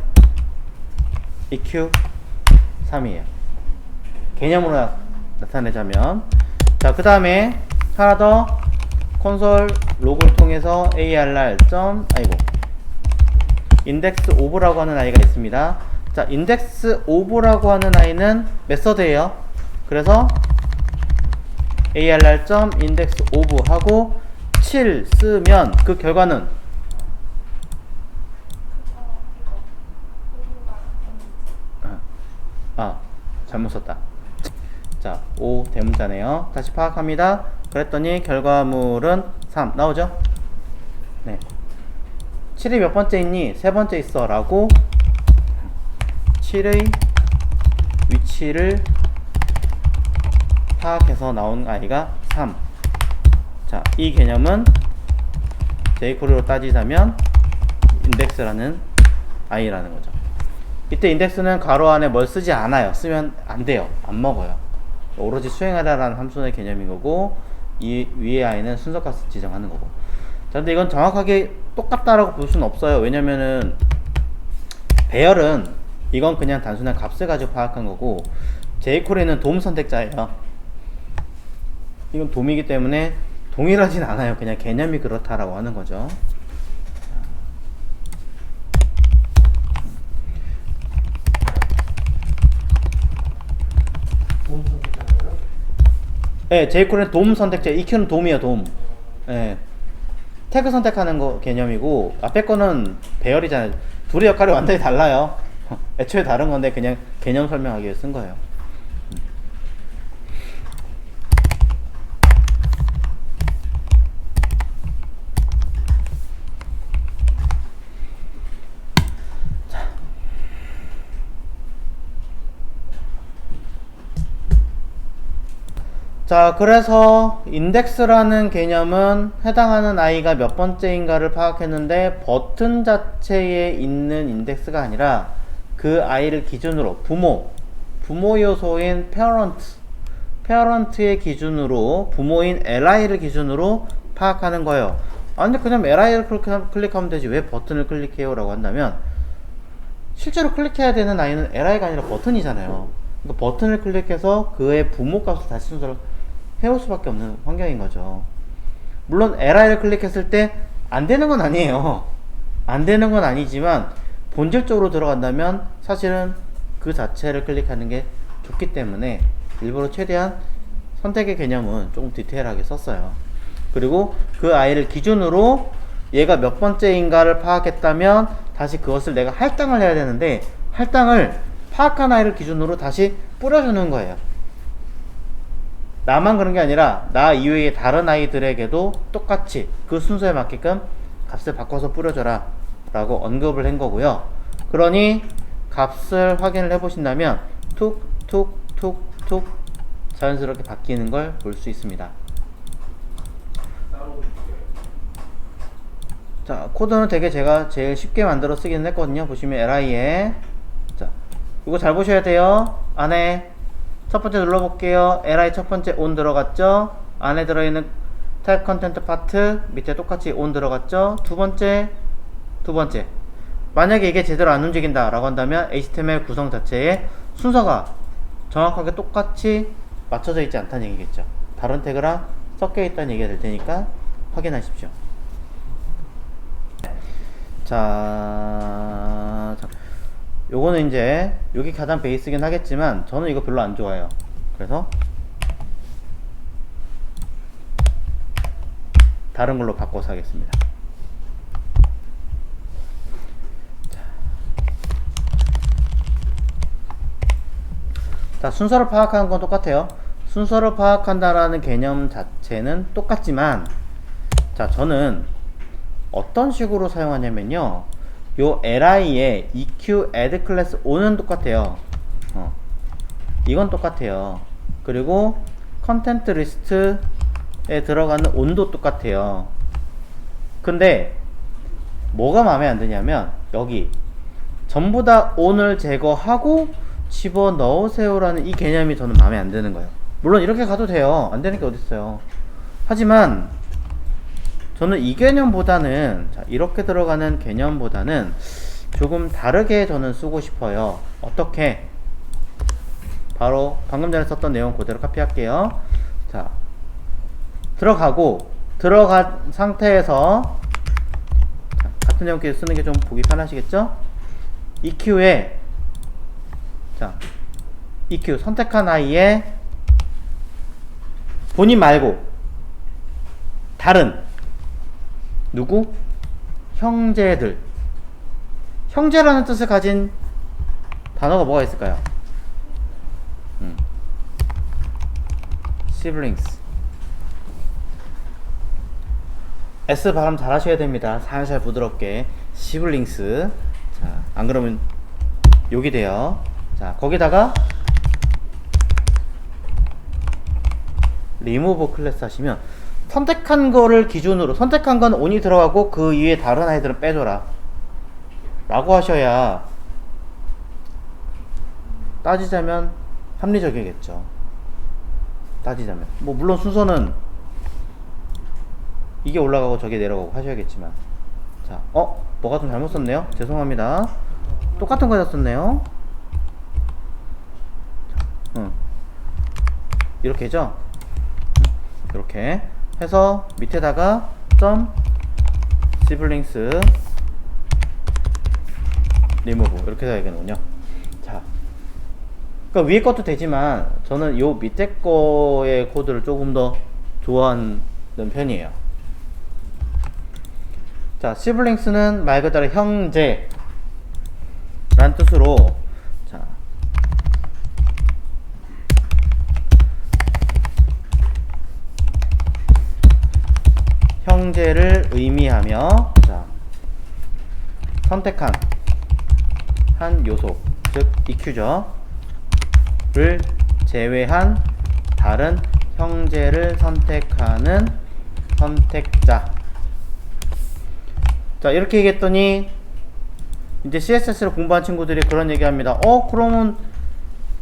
EQ3이에요. 개념으로 나타내자면, 자, 그 다음에 하나 더 콘솔 로그를 통해서 ARR index of라고 하는 아이가 있습니다. 자, index of라고 하는 아이는 메서드예요. 그래서 ARR index of 하고 7 쓰면 그 결과는 잘못 썼다. 자, 5 대문자네요. 다시 파악합니다. 그랬더니 결과물은 3 나오죠? 네. 7이 몇 번째 있니? 세 번째 있어 라고 7의 위치를 파악해서 나온 아이가 3. 자, 이 개념은 jQuery로 따지자면 인덱스라는 아이라는 거죠. 이때 인덱스는 괄호 안에 뭘 쓰지 않아요. 쓰면 안 돼요. 안 먹어요. 오로지 수행하라라는 함수의 개념인 거고, 이 위의 아이는 순서값을 지정하는 거고. 자, 근데 이건 정확하게 똑같다라고 볼 수는 없어요. 왜냐면은 배열은 이건 그냥 단순한 값을 가지고 파악한 거고, jQuery는 도움 선택자예요. 이건 돔이기 때문에 동일하진 않아요. 그냥 개념이 그렇다라고 하는 거죠. 네, jQuery는 도움 선택자, EQ는 도움이에요, 도움. 네. 태그 선택하는 거 개념이고, 앞에 거는 배열이잖아요. 둘의 역할이 완전히 달라요. 애초에 다른 건데 그냥 개념 설명하기 위해 쓴 거예요. 자, 그래서 인덱스라는 개념은 해당하는 아이가 몇 번째인가를 파악했는데, 버튼 자체에 있는 인덱스가 아니라 그 아이를 기준으로 부모 요소인 페어런트의 기준으로, 부모인 li를 기준으로 파악하는 거예요. 아니, 그냥 li를 클릭하면 되지 왜 버튼을 클릭해요? 라고 한다면, 실제로 클릭해야 되는 아이는 li가 아니라 버튼이잖아요. 그러니까 버튼을 클릭해서 그의 부모 값을 다시 순서를 해올 수밖에 없는 환경인 거죠. 물론 li를 클릭했을 때 안 되는 건 아니에요. 안 되는 건 아니지만 본질적으로 들어간다면 사실은 그 자체를 클릭하는 게 좋기 때문에 일부러 최대한 선택의 개념은 조금 디테일하게 썼어요. 그리고 그 아이를 기준으로 얘가 몇 번째인가를 파악했다면 다시 그것을 내가 할당을 해야 되는데, 할당을 파악한 아이를 기준으로 다시 뿌려주는 거예요. 나만 그런 게 아니라 나 이외의 다른 아이들에게도 똑같이 그 순서에 맞게끔 값을 바꿔서 뿌려줘라 라고 언급을 한 거고요. 그러니 값을 확인을 해보신다면 툭툭툭툭 자연스럽게 바뀌는 걸 볼 수 있습니다. 자, 코드는 되게 제가 제일 쉽게 만들어 쓰기는 했거든요. 보시면 li에, 자, 이거 잘 보셔야 돼요. 안에 첫 번째 눌러볼게요. li 첫 번째 on 들어갔죠? 안에 들어있는 type content 파트 밑에 똑같이 on 들어갔죠? 두 번째. 만약에 이게 제대로 안 움직인다 라고 한다면 HTML 구성 자체에 순서가 정확하게 똑같이 맞춰져 있지 않다는 얘기겠죠. 다른 태그랑 섞여 있다는 얘기가 될 테니까 확인하십시오. 자, 요거는 이제 여기 가장 베이스긴 하겠지만 저는 이거 별로 안 좋아해요. 그래서 다른 걸로 바꿔서 하겠습니다. 자, 순서를 파악하는 건 똑같아요. 순서를 파악한다라는 개념 자체는 똑같지만, 자, 저는 어떤 식으로 사용하냐면요, 요 li에 eq add class o는 똑같아요. 이건 똑같아요. 그리고 컨텐트 리스트에 들어가는 on도 똑같아요. 근데 뭐가 마음에 안 드냐면, 여기 전부 다 on을 제거하고 집어넣으세요 라는 이 개념이 저는 마음에 안 드는 거예요. 물론 이렇게 가도 돼요. 안 되는 게 어딨어요. 하지만 저는 이 개념보다는, 자, 이렇게 들어가는 개념보다는 조금 다르게 저는 쓰고 싶어요. 어떻게? 바로 방금 전에 썼던 내용 그대로 카피할게요. 자, 들어간 상태에서, 자, 같은 내용끼리 쓰는 게 좀 보기 편하시겠죠? EQ에, 자, EQ 선택한 아이에 본인 말고 다른 누구? 형제들. 형제라는 뜻을 가진 단어가 뭐가 있을까요? siblings. S 발음 잘 하셔야 됩니다. 살살 부드럽게. siblings. 자, 안 그러면 욕이 돼요. 자, 거기다가 remove 클래스 하시면, 선택한 거를 기준으로, 선택한 건 on이 들어가고 그 이외에 다른 아이들은 빼줘라 라고 하셔야 따지자면 합리적이겠죠. 따지자면 뭐 물론 순서는 이게 올라가고 저게 내려가고 하셔야겠지만, 자, 뭐가 좀 잘못 썼네요. 죄송합니다. 똑같은 거 썼네요. 이렇게죠. 이렇게 해서 밑에다가 점 siblings remove 이렇게 해야겠군요. 자, 그러니까 위에 것도 되지만 저는 요 밑에 거의 코드를 조금 더 좋아하는 편이에요. 자, siblings는 말 그대로 형제 란 뜻으로, 자, 형제를 의미하며, 자, 선택한 한 요소, 즉 EQ죠. 를 제외한 다른 형제를 선택하는 선택자. 자, 이렇게 얘기했더니 이제 CSS를 공부한 친구들이 그런 얘기합니다. 그러면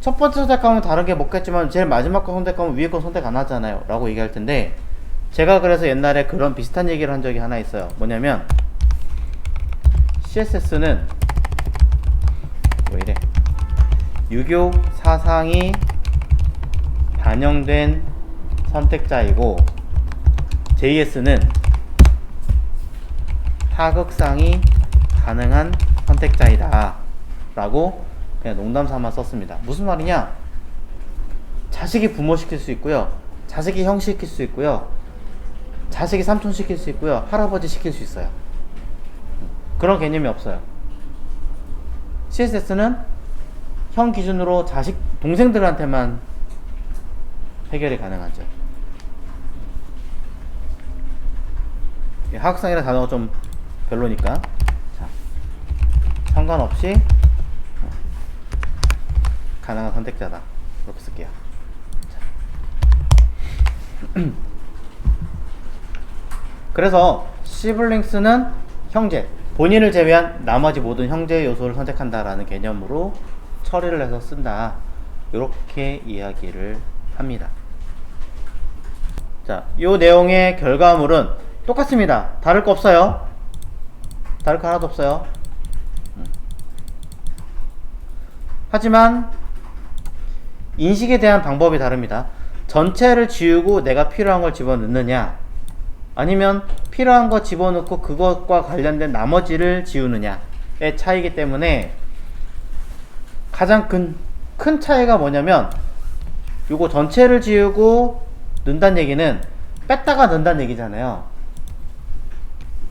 첫 번째 선택하면 다른 게 먹겠지만 제일 마지막 거 선택하면 위에 거 선택 안 하잖아요 라고 얘기할 텐데, 제가 그래서 옛날에 그런 비슷한 얘기를 한 적이 하나 있어요. 뭐냐면 CSS는 왜 이래, 유교 사상이 반영된 선택자이고, JS는 하극상이 가능한 선택자이다 라고 그냥 농담 삼아 썼습니다. 무슨 말이냐, 자식이 부모 시킬 수 있고요, 자식이 형 시킬 수 있고요, 자식이 삼촌 시킬 수 있고요, 할아버지 시킬 수 있어요. 그런 개념이 없어요. CSS는 형 기준으로 자식, 동생들한테만 해결이 가능하죠. 하극상이라는 단어가 좀 별로니까, 자, 상관없이 가능한 선택자다 이렇게 쓸게요. 그래서 시블링스는 형제, 본인을 제외한 나머지 모든 형제 요소를 선택한다라는 개념으로 처리를 해서 쓴다, 이렇게 이야기를 합니다. 자, 요 내용의 결과물은 똑같습니다. 다를 거 없어요. 다를 거 하나도 없어요. 하지만 인식에 대한 방법이 다릅니다. 전체를 지우고 내가 필요한 걸 집어넣느냐, 아니면 필요한 거 집어넣고 그것과 관련된 나머지를 지우느냐의 차이기 때문에, 가장 큰 차이가 뭐냐면 요거 전체를 지우고 넣는다는 얘기는 뺐다가 넣는다는 얘기잖아요.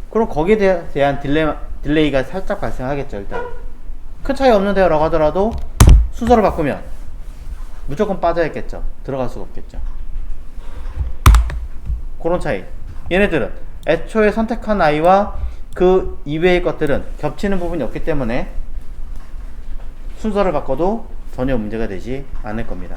그럼 거기에 대한 딜레이가 살짝 발생하겠죠. 일단 큰 차이 없는데요 라고 하더라도 순서를 바꾸면 무조건 빠져있겠죠. 들어갈 수가 없겠죠. 그런 차이. 얘네들은 애초에 선택한 아이와 그 이외의 것들은 겹치는 부분이 없기 때문에 순서를 바꿔도 전혀 문제가 되지 않을 겁니다.